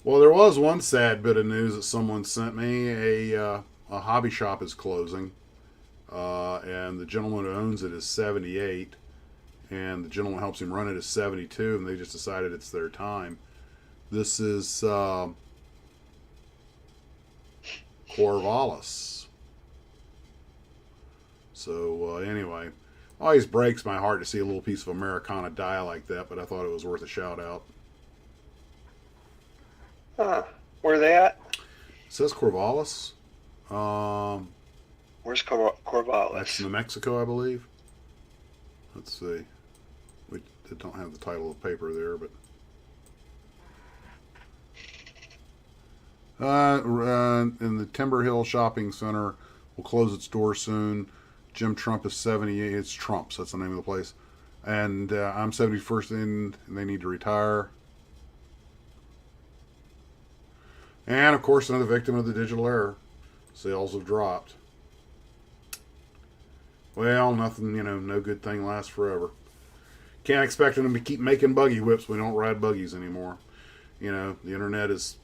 Well, there was one sad bit of news that someone sent me. A hobby shop is closing. And the gentleman who owns it is 78, and the gentleman who helps him run it is 72, and they just decided it's their time. This is Corvallis. So anyway, always breaks my heart to see a little piece of Americana die like that, but I thought it was worth a shout out. Where are they at? It says Corvallis. Where's Corvallis? That's New Mexico, I believe. Let's see. We don't have the title of the paper there, but in the Timber Hill Shopping Center will close its doors soon. Jim Trump is 78. It's Trump's. That's the name of the place. And I'm 71st in, and they need to retire. And of course, another victim of the digital era. Sales have dropped. Well, nothing, no good thing lasts forever. Can't expect them to keep making buggy whips. We don't ride buggies anymore. The internet is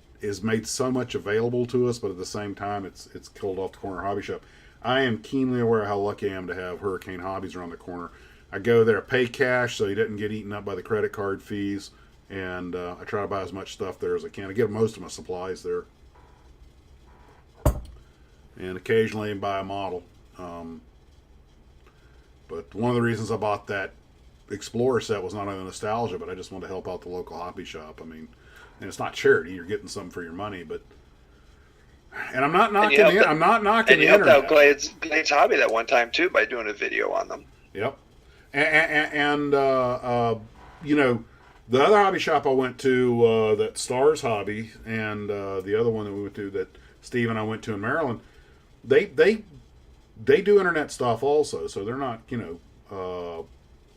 made so much available to us, but at the same time, it's killed off the corner hobby shop. I am keenly aware how lucky I am to have Hurricane Hobbies around the corner. I go there, pay cash so he doesn't get eaten up by the credit card fees, and I try to buy as much stuff there as I can. I get most of my supplies there, and occasionally buy a model. But one of the reasons I bought that Explorer set was not only nostalgia, but I just wanted to help out the local hobby shop. I mean, and it's not charity; you're getting something for your money. But and I'm not knocking I'm not knocking and you the helped internet. out Glades Hobby that one time too by doing a video on them. Yep, and the other hobby shop I went to, that Stars Hobby, and the other one that we went to that Steve and I went to in Maryland, they do internet stuff also. So they're not,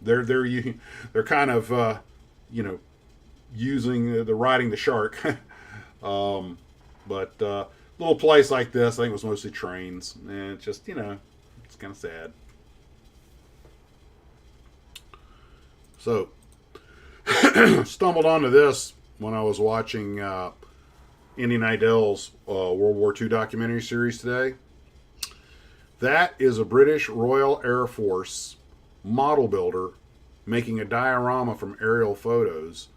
they're kind of using the riding the shark. But little place like this, I think it was mostly trains, and it's just it's kind of sad. So stumbled onto this when I was watching Indy Idell's World War II documentary series today. That is a British Royal Air Force model builder making a diorama from aerial photos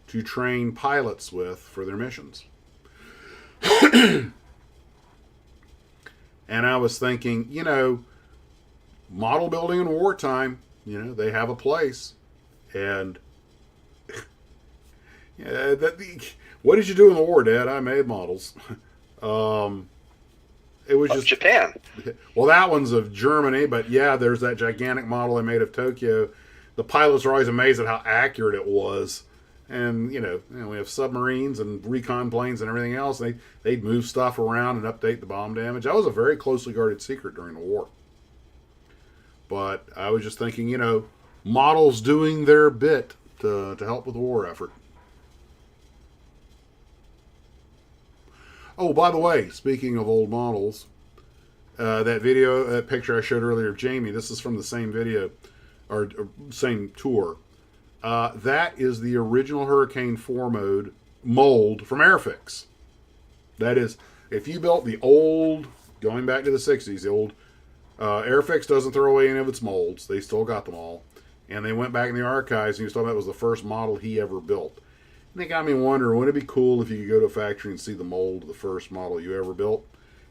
to train pilots with for their missions. And I was thinking, model building in wartime, they have a place. And what did you do in the war, Dad? I made models. It was just Japan. Well, that one's of Germany, but yeah, there's that gigantic model I made of Tokyo. The pilots are always amazed at how accurate it was. And, we have submarines and recon planes and everything else. They'd move stuff around and update the bomb damage. That was a very closely guarded secret during the war. But I was just thinking, models doing their bit to help with the war effort. Oh, by the way, speaking of old models, that picture I showed earlier of Jamie, this is from the same video, or same tour. That is the original Hurricane 4 mold from Airfix. That is, if you built the old, going back to the 60s, the old Airfix doesn't throw away any of its molds. They still got them all. And they went back in the archives, and he was talking about it was the first model he ever built. And it got me wondering, wouldn't it be cool if you could go to a factory and see the mold of the first model you ever built?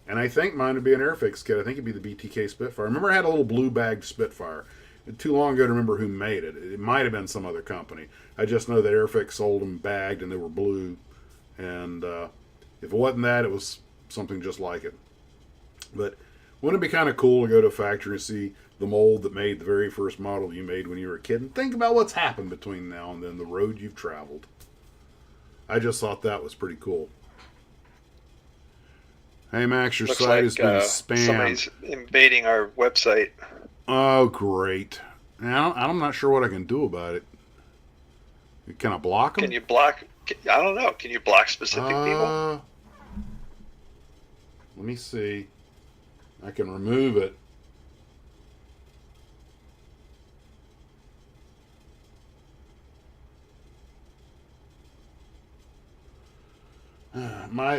And I think mine would be an Airfix kit. I think it'd be the BTK Spitfire. I remember I had a little blue-bagged Spitfire. Too long ago to remember who made it. It might have been some other company. I just know that Airfix sold them bagged, and they were blue. And if it wasn't that, it was something just like it. But wouldn't it be kind of cool to go to a factory and see the mold that made the very first model you made when you were a kid? And think about what's happened between now and then, the road you've traveled. I just thought that was pretty cool. Hey, Max, your site has been spammed. Somebody's invading our website. Oh, great. Now, I'm not sure what I can do about it. Can I block them? Can you block? I don't know. Can you block specific people? Let me see. I can remove it.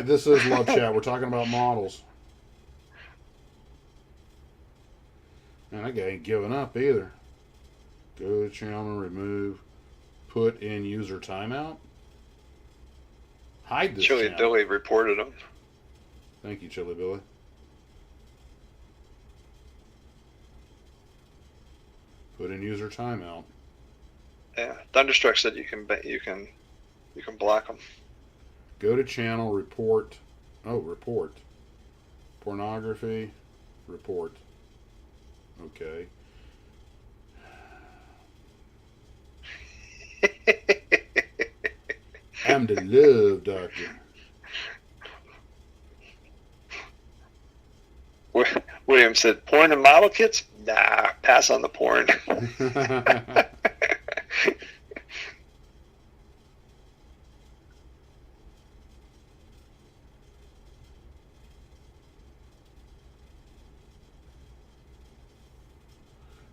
This is Love Chat. We're talking about models. Man, that guy ain't giving up either. Go to channel, remove, put in user timeout. Hide this Chili channel. Billy reported him. Thank you, Chili Billy. Put in user timeout. Yeah, Thunderstruck said you can block them. Go to channel, report. Oh, report. Pornography, report. Okay. I'm the love doctor. William said, porn and model kits? Nah, pass on the porn.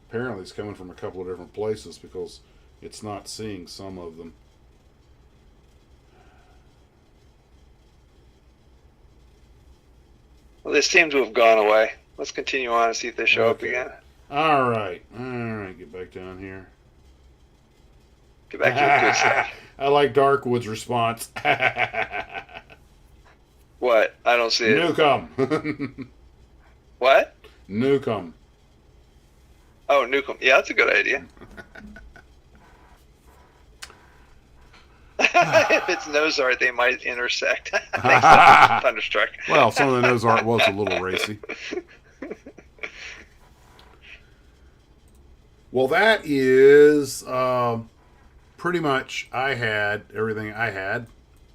Apparently it's coming from a couple of different places because it's not seeing some of them. Well, they seem to have gone away. Let's continue on and see if they show up again. All right. Get back down here. Get back to the good stuff. I like Darkwood's response. What? I don't see it. Nuke 'em. What? Nuke 'em. Oh, nuke 'em. Yeah, that's a good idea. If it's nose art, they might intersect. Thanks, Thunderstruck. Well, some of the nose art was a little racy. Well, that is pretty much I had everything I had.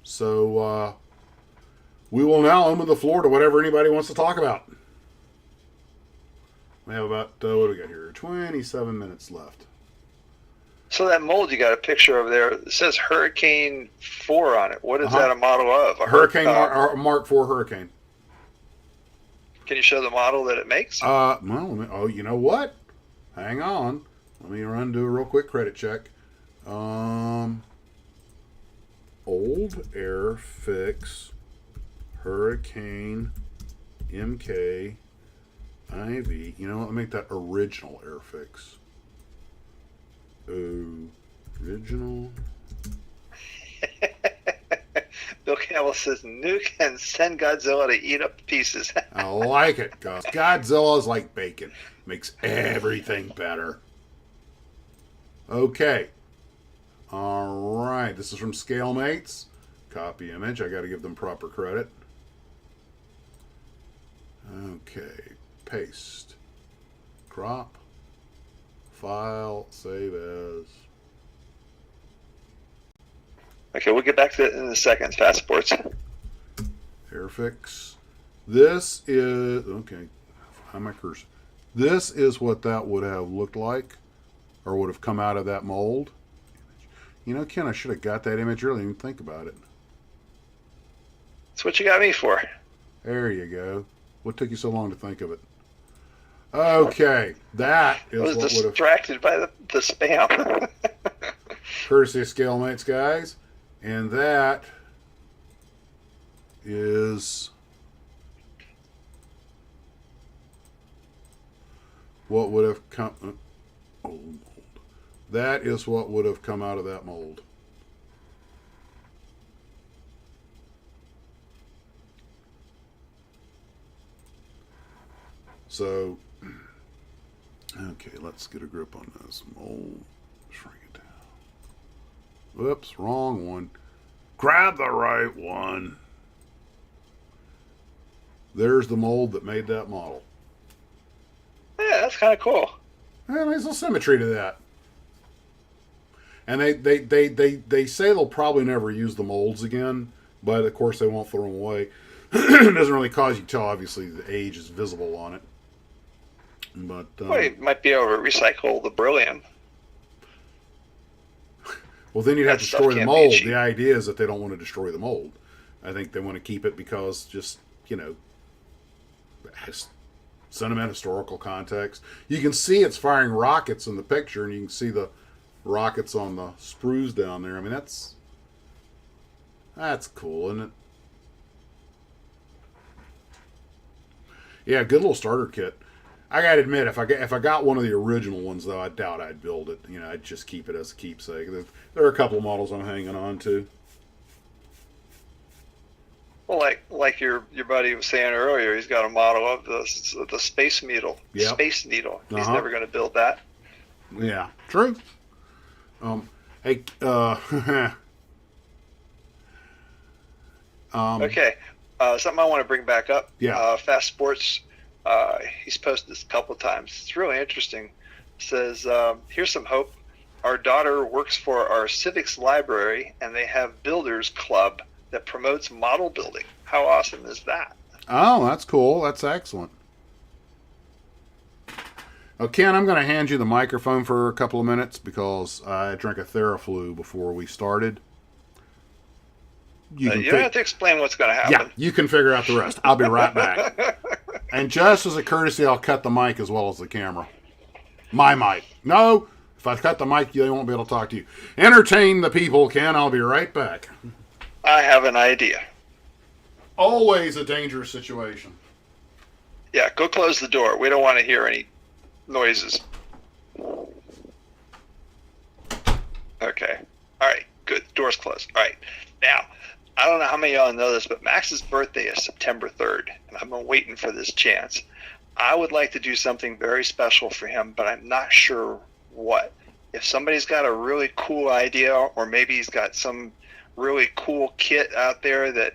So we will now open the floor to whatever anybody wants to talk about. We have about, what do we got here? 27 minutes left. So that mold you got a picture of there, it says Hurricane 4 on it. What is that a model of? Hurricane Mark 4 Hurricane. Can you show the model that it makes? Well, you know what? Hang on. Let me do a real quick credit check. Old Airfix Hurricane MK IV. You know what? Let me make that original Airfix. Original. Bill Campbell says, nuke and send Godzilla to eat up the pieces. I like it, because Godzilla's like bacon. Makes everything better. Okay. All right. This is from ScaleMates. Copy image. I got to give them proper credit. Okay. Paste. Crop. File. Save as. Okay, we'll get back to it in a second. Fast Sports. Airfix. This is, okay, find my cursor. This is what that would have looked like, or would have come out of that mold. You know, Ken, I should have got that image earlier. Didn't even think about it. That's what you got me for. There you go. What took you so long to think of it? Okay, that is I was what would have, distracted by the spam. courtesy of ScaleMates, guys. And that is what would have come. Old mold. That is what would have come out of that mold. So, okay, let's get a grip on this mold. Shrink it down. Whoops, wrong one. Grab the right one. There's the mold that made that model. Yeah, that's kind of cool. Yeah, nice little symmetry to that. And they say they'll probably never use the molds again, but of course they won't throw them away. It doesn't really cause you to tell. Obviously, the age is visible on it. But Well, you might be able to recycle the beryllium. well, then you'd have to That stuff destroy the can't be mold. cheap. The idea is that they don't want to destroy the mold. I think they want to keep it because just, you know, sentiment, historical context. You can see it's firing rockets in the picture, and you can see the rockets on the sprues down there. I mean, that's cool, isn't it? Yeah, good little starter kit. I gotta admit, if I got one of the original ones, though, I doubt I'd build it. You know, I'd just keep it as a keepsake. There are a couple of models I'm hanging on to. Well, like your buddy was saying earlier, he's got a model of the Space Needle. Yep. Space Needle. He's Uh-huh. never going to build that. Yeah, true. Hey, Okay. Something I want to bring back up. Yeah. Fast Sports. He's posted this a couple of times. It's really interesting. It says, here's some hope. Our daughter works for our civics library, and they have Builders Club that promotes model building. How awesome is that? oh, that's cool. That's excellent. Oh, Ken, I'm going to hand you the microphone for a couple of minutes because I drank a Theraflu before we started. You don't have to explain what's going to happen. Yeah, you can figure out the rest. I'll be right back. And just as a courtesy, I'll cut the mic as well as the camera. My mic. No, if I cut the mic, they won't be able to talk to you. Entertain the people, Ken. I'll be right back. I have an idea. Always a dangerous situation. Yeah, go close the door. We don't want to hear any noises. Okay. All right. Good. Door's closed. All right. Now, I don't know how many of y'all know this, but Max's birthday is September 3rd, and I've been waiting for this chance. I would like to do something very special for him, but I'm not sure what. If somebody's got a really cool idea, or maybe he's got some really cool kit out there that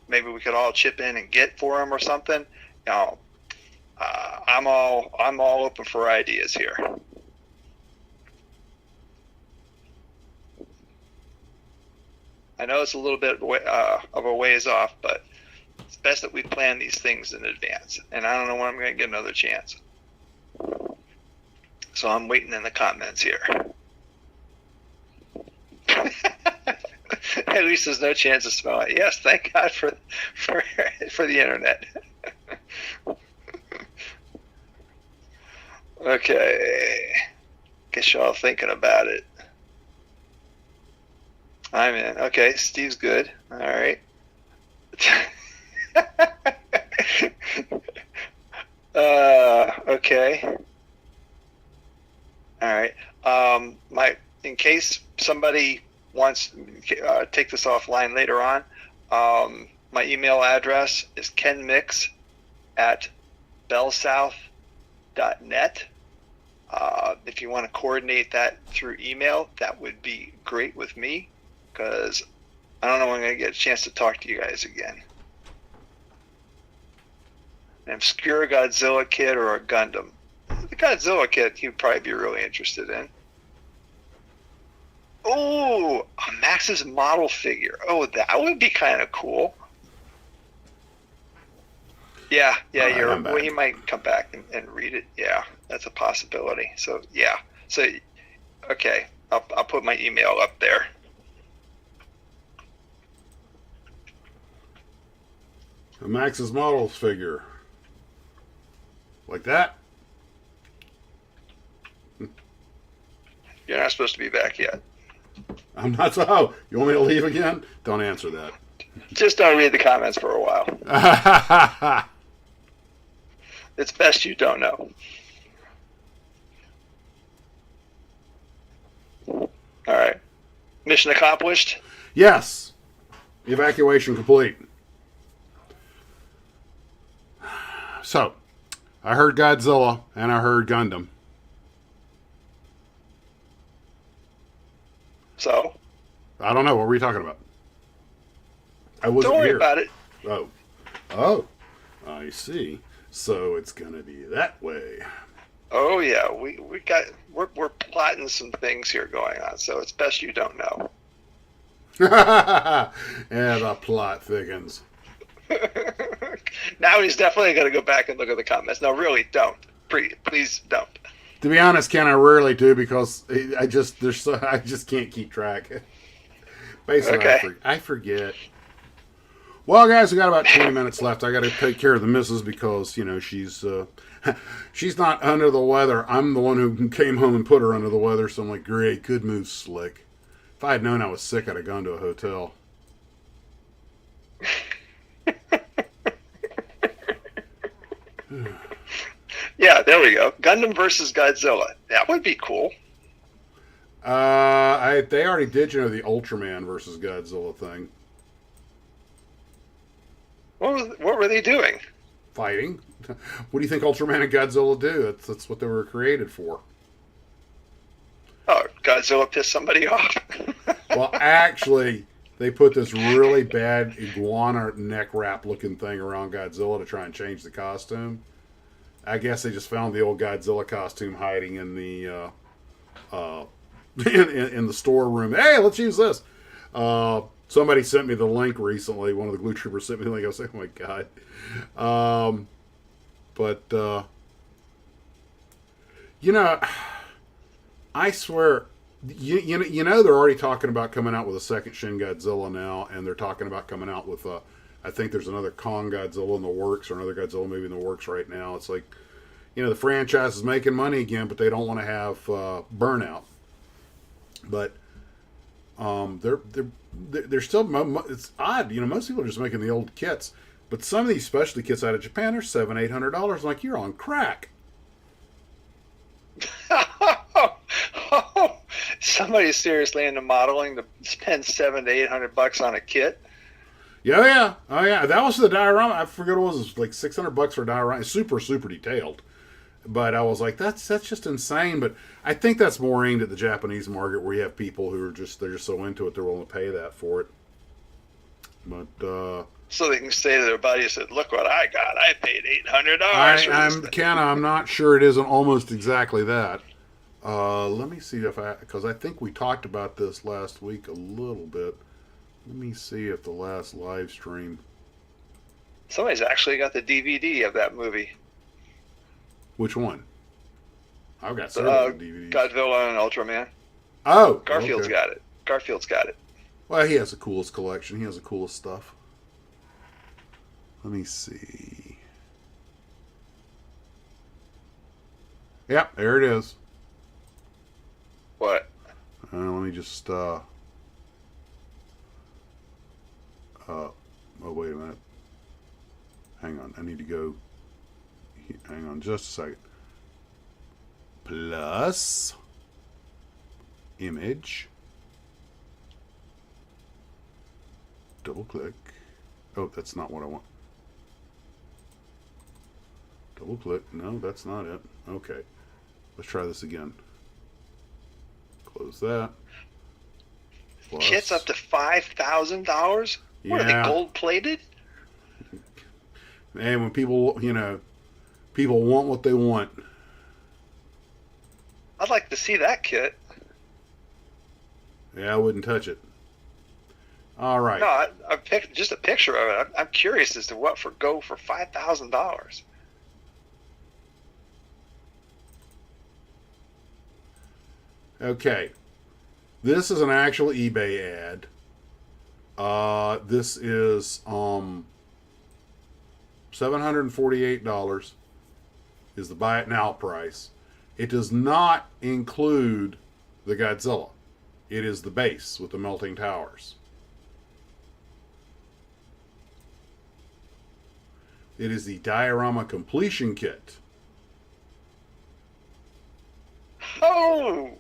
maybe we could all chip in and get for him or something, you know, I'm all open for ideas here. I know it's a little bit of a ways off, but best that we plan these things in advance. And I don't know when I'm going to get another chance. So I'm waiting in the comments here. At least there's no chance of smelling it. Yes, thank God for the internet. Okay. Guess y'all thinking about it. I'm in. Okay, Steve's good. All right. Okay. All right. In case somebody wants take this offline later on, my email address is kenmix@bellsouth.net. If you want to coordinate that through email, that would be great with me, because I don't know when I'm going to get a chance to talk to you guys again. An obscure Godzilla kit or a Gundam. The Godzilla kit you'd probably be really interested in. Oh, a Max's model figure. Oh, that would be kind of cool. Yeah, Right, well, he might come back and read it. Yeah, that's a possibility. So, yeah. So, okay, I'll put my email up there. A Max's models figure. Like that? You're not supposed to be back yet. I'm not so. Oh, you want me to leave again? Don't answer that. Just don't read the comments for a while. It's best you don't know. All right. Mission accomplished? Yes. Evacuation complete. So, I heard Godzilla and I heard Gundam. So? I don't know. What were you talking about? I wasn't Don't worry here. about it. Oh, I see. So it's gonna be that way. Oh yeah, we're plotting some things here going on, so it's best you don't know. And the plot thickens. Now he's definitely going to go back and look at the comments. No, really, don't. Please don't. To be honest, Ken, I rarely do, because I just can't keep track. Basically, Okay. I forget. Well, guys, we got about 20 minutes left. I got to take care of the missus, because she's not under the weather. I'm the one who came home and put her under the weather. So I'm like, great, good move, Slick. If I had known I was sick, I'd have gone to a hotel. Yeah, there we go. Gundam versus Godzilla. That would be cool. They already did, the Ultraman versus Godzilla thing. What were they doing? Fighting. What do you think Ultraman and Godzilla do? That's what they were created for. Oh, Godzilla pissed somebody off. Well, actually, they put this really bad iguana neck wrap looking thing around Godzilla to try and change the costume. I guess they just found the old Godzilla costume hiding in the in the storeroom. Hey, let's use this. Somebody sent me the link recently. One of the glue troopers sent me the link. I was like, oh my god. I swear, you know they're already talking about coming out with a second Shin Godzilla now, and they're talking about coming out with I think there's another Kong Godzilla in the works, or another Godzilla movie in the works right now. It's like, the franchise is making money again, but they don't want to have burnout. But they're still, it's odd, most people are just making the old kits, but some of these specialty kits out of Japan are $700-800. I'm like, you're on crack. Somebody's seriously into modeling to spend $700 to $800 on a kit. Yeah. Oh yeah. That was the diorama. I forget what it was like $600 for a diorama. It's super detailed. But I was like, that's just insane. But I think that's more aimed at the Japanese market, where you have people who are they're just so into it, they're willing to pay that for it. But so they can say to their buddies, "Look what I got! I paid $800." I'm not sure it isn't almost exactly that. Let me see because I think we talked about this last week a little bit. Let me see if the last live stream. Somebody's actually got the DVD of that movie. Which one? I've got several DVDs. Godzilla and Ultraman. Oh, Garfield's okay. got it. Garfield's got it. Well, he has the coolest collection. He has the coolest stuff. Let me see. Yep, there it is. What? Let me just. Oh, wait a minute. Hang on. I need to go. Hang on just a second. Plus. Image. Double click. Oh, that's not what I want. Double click. No, that's not it. Okay. Let's try this again. Close that. Plus. Kits up to $5,000? What are they, gold plated? And when people, people want what they want. I'd like to see that kit. Yeah, I wouldn't touch it. All right. No, I picked just a picture of it. I'm curious as to what go for $5,000. Okay. This is an actual eBay ad. This is $748 is the buy it now price. It does not include the Godzilla. It is the base with the melting towers. It is the diorama completion kit. Oh!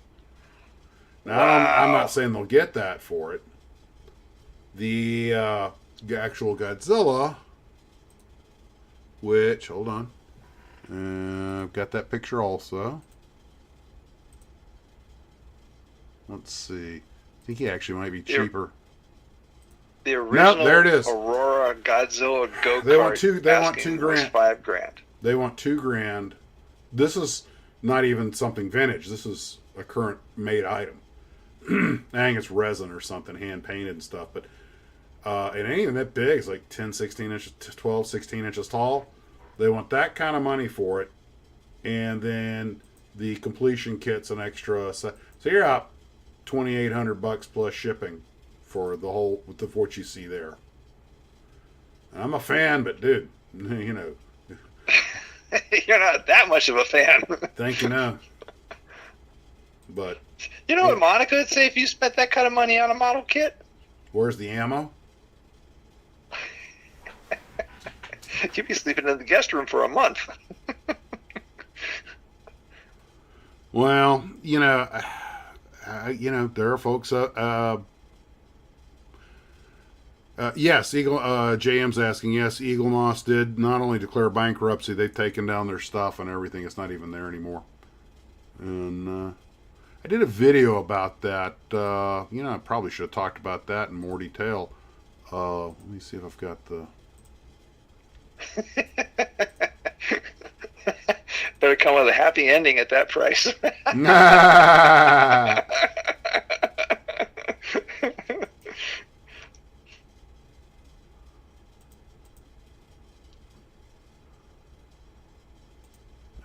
Now, I'm not saying they'll get that for it. The actual Godzilla, which, hold on, I've got that picture also. Let's see. I think he actually might be cheaper. The original there it is. Aurora Godzilla go-kart. They want $2 grand. $5,000. They want $2,000. This is not even something vintage. This is a current made item. I think it's resin or something, hand painted and stuff, but it ain't even that big. It's like 10, 16 inches, 12, 16 inches tall. They want that kind of money for it, and then the completion kit's an extra. So you're out $2,800 plus shipping for the whole with what you see there. I'm a fan, but dude, You're not that much of a fan. think you know. But you know what Monica would say if you spent that kind of money on a model kit? where's the ammo? You'd be sleeping in the guest room for a month. Well, there are folks. Yes, Eagle. JM's asking. Yes, Eagle Moss did not only declare bankruptcy, they've taken down their stuff and everything. It's not even there anymore. And I did a video about that. I probably should have talked about that in more detail. Let me see if I've got the. Better come with a happy ending at that price.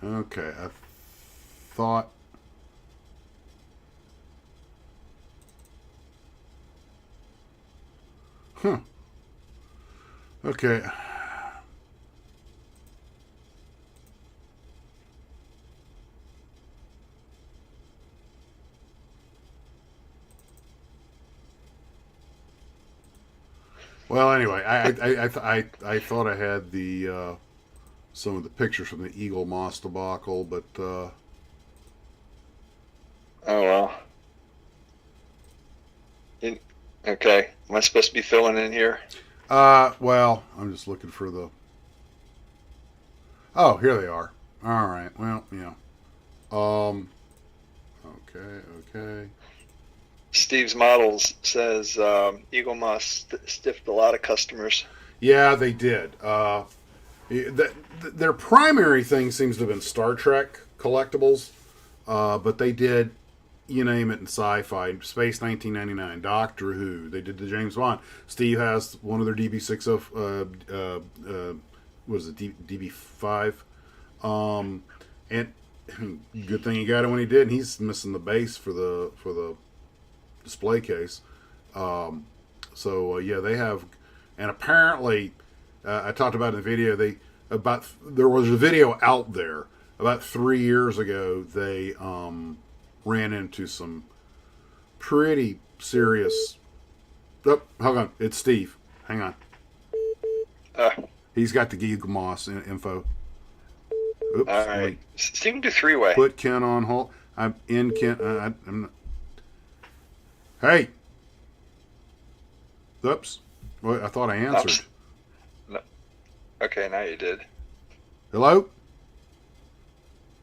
Okay, I thought. Huh. Okay. Well, anyway, I thought I had the some of the pictures from the Eagle Moss debacle, but oh well. Okay, am I supposed to be filling in here? well, I'm just looking for the. Oh, here they are. All right. Well, yeah. Okay. Steve's Models says Eagle Moss stiffed a lot of customers. Yeah, they did. Their primary thing seems to have been Star Trek collectibles, but they did, you name it in sci-fi. Space 1999, Doctor Who. They did the James Bond. Steve has one of their DB60. What is it? DB5. And good thing he got it when he did. And he's missing the base for the display case. Yeah, they have, and apparently, I talked about in the video. There was a video out there about 3 years ago. They ran into some pretty serious. Oh, hold on, it's Steve. Hang on. He's got the Giggle Moss info. Oops. All right. Steve, do three-way. Put Ken on hold. I'm in Ken. I'm not. Hey. Oops. Well, I thought I answered. No. Okay, now you did. Hello?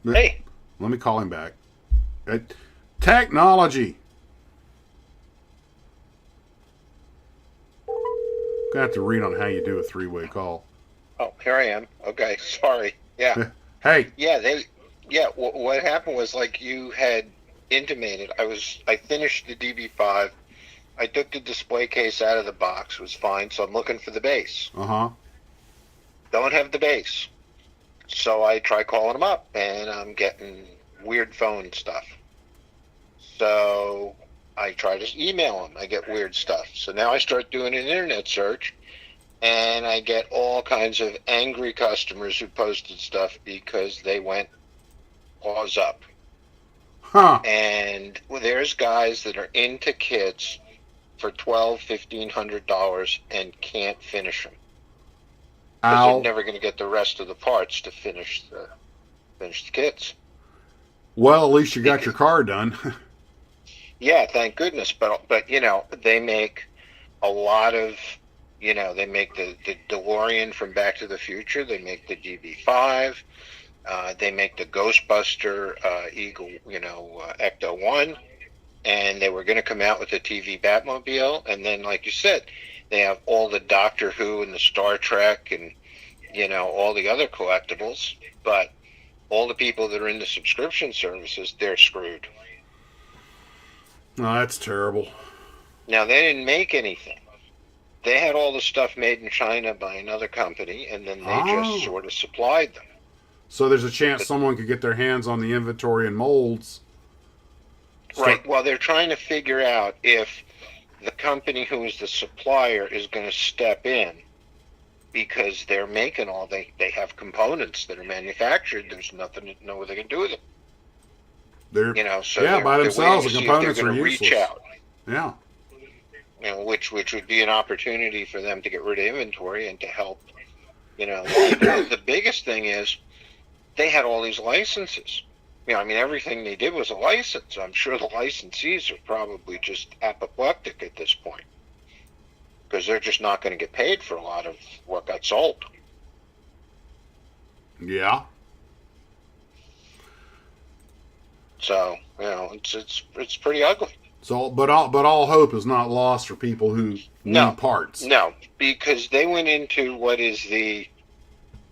Hey. Let me call him back. Technology. Gonna have to read on how you do a three-way call. Oh, here I am. Okay, sorry. Yeah. Hey. Yeah, what happened was, like you had intimated, I finished the DB5. I took the display case out of the box. It was fine, so I'm looking for the base. Uh-huh. Don't have the base. So I try calling them up, and I'm getting weird phone stuff. So I try to email them. I get weird stuff. So now I start doing an internet search, and I get all kinds of angry customers who posted stuff because they went paws up. Huh. And there's guys that are into kits for $1,200-$1,500 and can't finish them. Because they're never going to get the rest of the parts to finish the kits. Well, at least you got your car done. Yeah, thank goodness. But they make a lot of, they make the DeLorean from Back to the Future. They make the DB5. They make the Ghostbuster Eagle, Ecto 1. And they were going to come out with the TV Batmobile. And then, like you said, they have all the Doctor Who and the Star Trek and, all the other collectibles. But all the people that are in the subscription services, they're screwed. Oh, that's terrible. Now, they didn't make anything. They had all the stuff made in China by another company, and then they just sort of supplied them. So there's a chance someone could get their hands on the inventory and molds. Right. Well, they're trying to figure out if the company who is the supplier is going to step in, because they're making they have components that are manufactured. There's nothing to know what they can do with them. By themselves, the components are useless. Reach out. Yeah. Which would be an opportunity for them to get rid of inventory and to help. The biggest thing is they had all these licenses. Everything they did was a license. I'm sure the licensees are probably just apoplectic at this point, because they're just not going to get paid for a lot of what got sold. Yeah. So it's pretty ugly. So, but all hope is not lost for people who need parts. No, because they went into what is the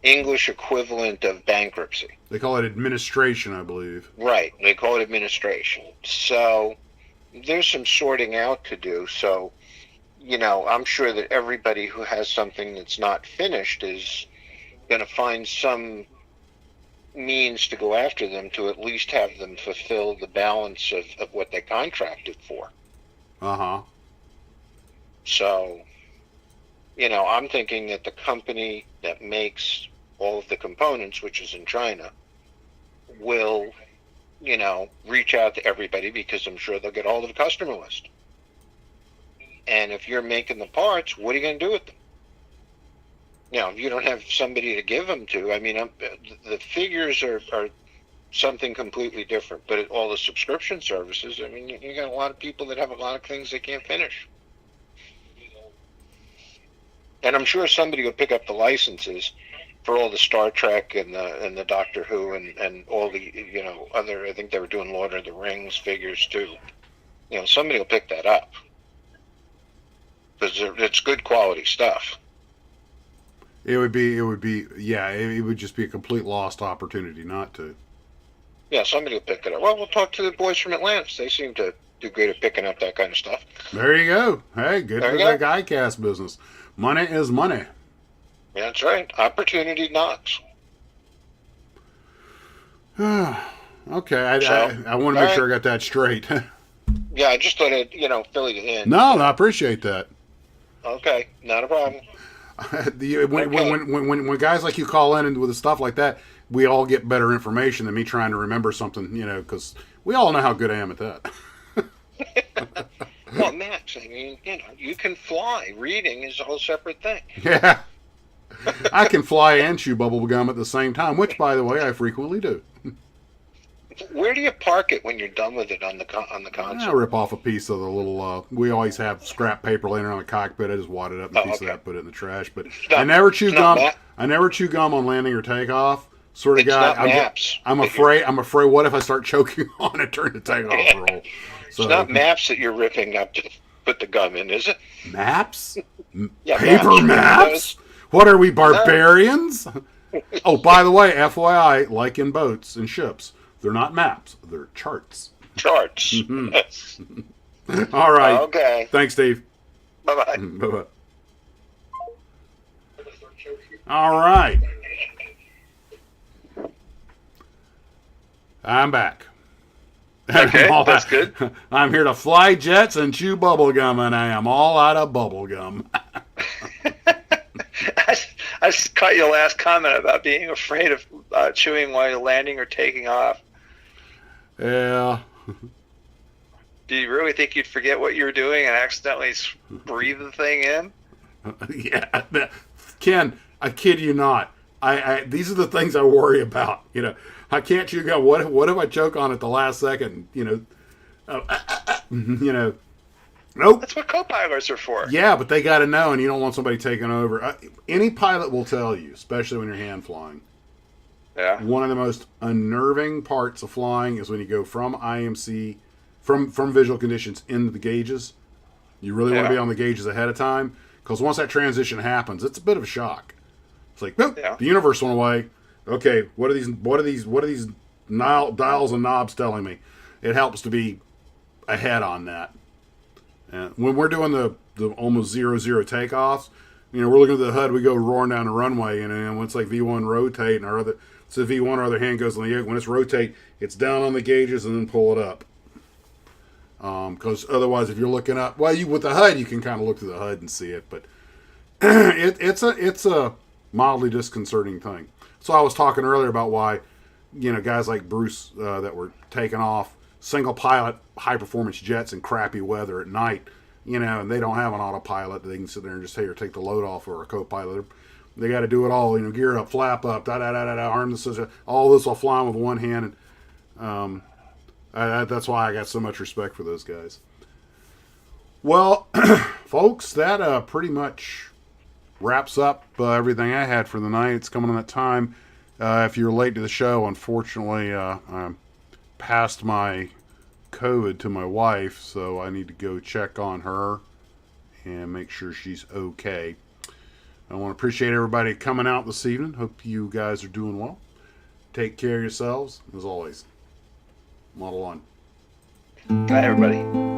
English equivalent of bankruptcy. They call it administration, I believe. Right, they call it administration. So there's some sorting out to do. So, I'm sure that everybody who has something that's not finished is going to find some means to go after them to at least have them fulfill the balance of what they contracted for. Uh-huh. So, I'm thinking that the company that makes all of the components, which is in China, will, reach out to everybody, because I'm sure they'll get all of the customer list. And if you're making the parts, what are you going to do with them? If you don't have somebody to give them to, the figures are something completely different. But at all the subscription services, you got a lot of people that have a lot of things they can't finish. And I'm sure somebody will pick up the licenses for all the Star Trek and the Doctor Who and all the other. I think they were doing Lord of the Rings figures too. Somebody will pick that up, because it's good quality stuff. It would be, yeah, it would just be a complete lost opportunity not to. Yeah, somebody will pick it up. Well, we'll talk to the boys from Atlantis. They seem to do great at picking up that kind of stuff. There you go. Hey, get There to you the go. GuyCast business. Money is money. Yeah, that's right. Opportunity knocks. Okay, So, I want to make all sure I got that straight. Yeah, I just thought I'd, fill you in. No, I appreciate that. Okay, not a problem. When guys like you call in and with stuff like that, we all get better information than me trying to remember something, because we all know how good I am at that. Well, Max, I mean, you can fly. Reading is a whole separate thing. Yeah. I can fly and chew bubble gum at the same time, which, by the way, I frequently do. Where do you park it when you're done with it on the I console? rip off a piece of the little. We always have scrap paper laying around the cockpit. I just wad it up and a piece of that, put it in the trash. But I never chew gum. I never chew gum on landing or takeoff. Sort of guy. I'm afraid. I'm afraid. What if I start choking on it during the takeoff roll? So, it's not maps that you're ripping up to put the gum in, is it? Maps? Yeah, Paper maps? What are we, barbarians? Oh, by the way, FYI, like in boats and ships, they're not maps. They're charts. Charts. All right. Okay. Thanks, Steve. Bye-bye. Bye-bye. All right. I'm back. Okay, that's good. I'm here to fly jets and chew bubble gum, and I am all out of bubble gum. I just caught your last comment about being afraid of chewing while you're landing or taking off. Yeah. Do you really think you'd forget what you were doing and accidentally breathe the thing in? Yeah. Ken, I kid you not. I these are the things I worry about. I can't chew gum. What if I choke on it the last second? Nope. That's what co-pilots are for. Yeah, but they got to know, and you don't want somebody taking over. Any pilot will tell you, especially when you're hand flying. Yeah. One of the most unnerving parts of flying is when you go from IMC, from visual conditions into the gauges. You really want to be on the gauges ahead of time, because once that transition happens, it's a bit of a shock. It's like, boop, the universe went away. Okay, what are these dials and knobs telling me? It helps to be ahead on that. And when we're doing the almost 0-0 takeoffs, we're looking at the HUD, we go roaring down the runway, and when it's like V1 rotate, and so V1, our other hand goes on the yoke. When it's rotate, it's down on the gauges and then pull it up. Because otherwise, if you're looking up, with the HUD, you can kind of look through the HUD and see it, but it's a mildly disconcerting thing. So I was talking earlier about why, guys like Bruce that were taking off single pilot high performance jets in crappy weather at night, and they don't have an autopilot. They can sit there and just say, or take the load off, or a co-pilot. They got to do it all, gear up, flap up, arm the system, all this while flying with one hand. And that's why I got so much respect for those guys. Well, folks, that pretty much wraps up everything I had for the night. It's coming on that time. If you're late to the show, unfortunately, I passed my COVID to my wife, so I need to go check on her and make sure she's okay. I want to appreciate everybody coming out this evening. Hope you guys are doing well. Take care of yourselves. As always, Model On. Bye, everybody.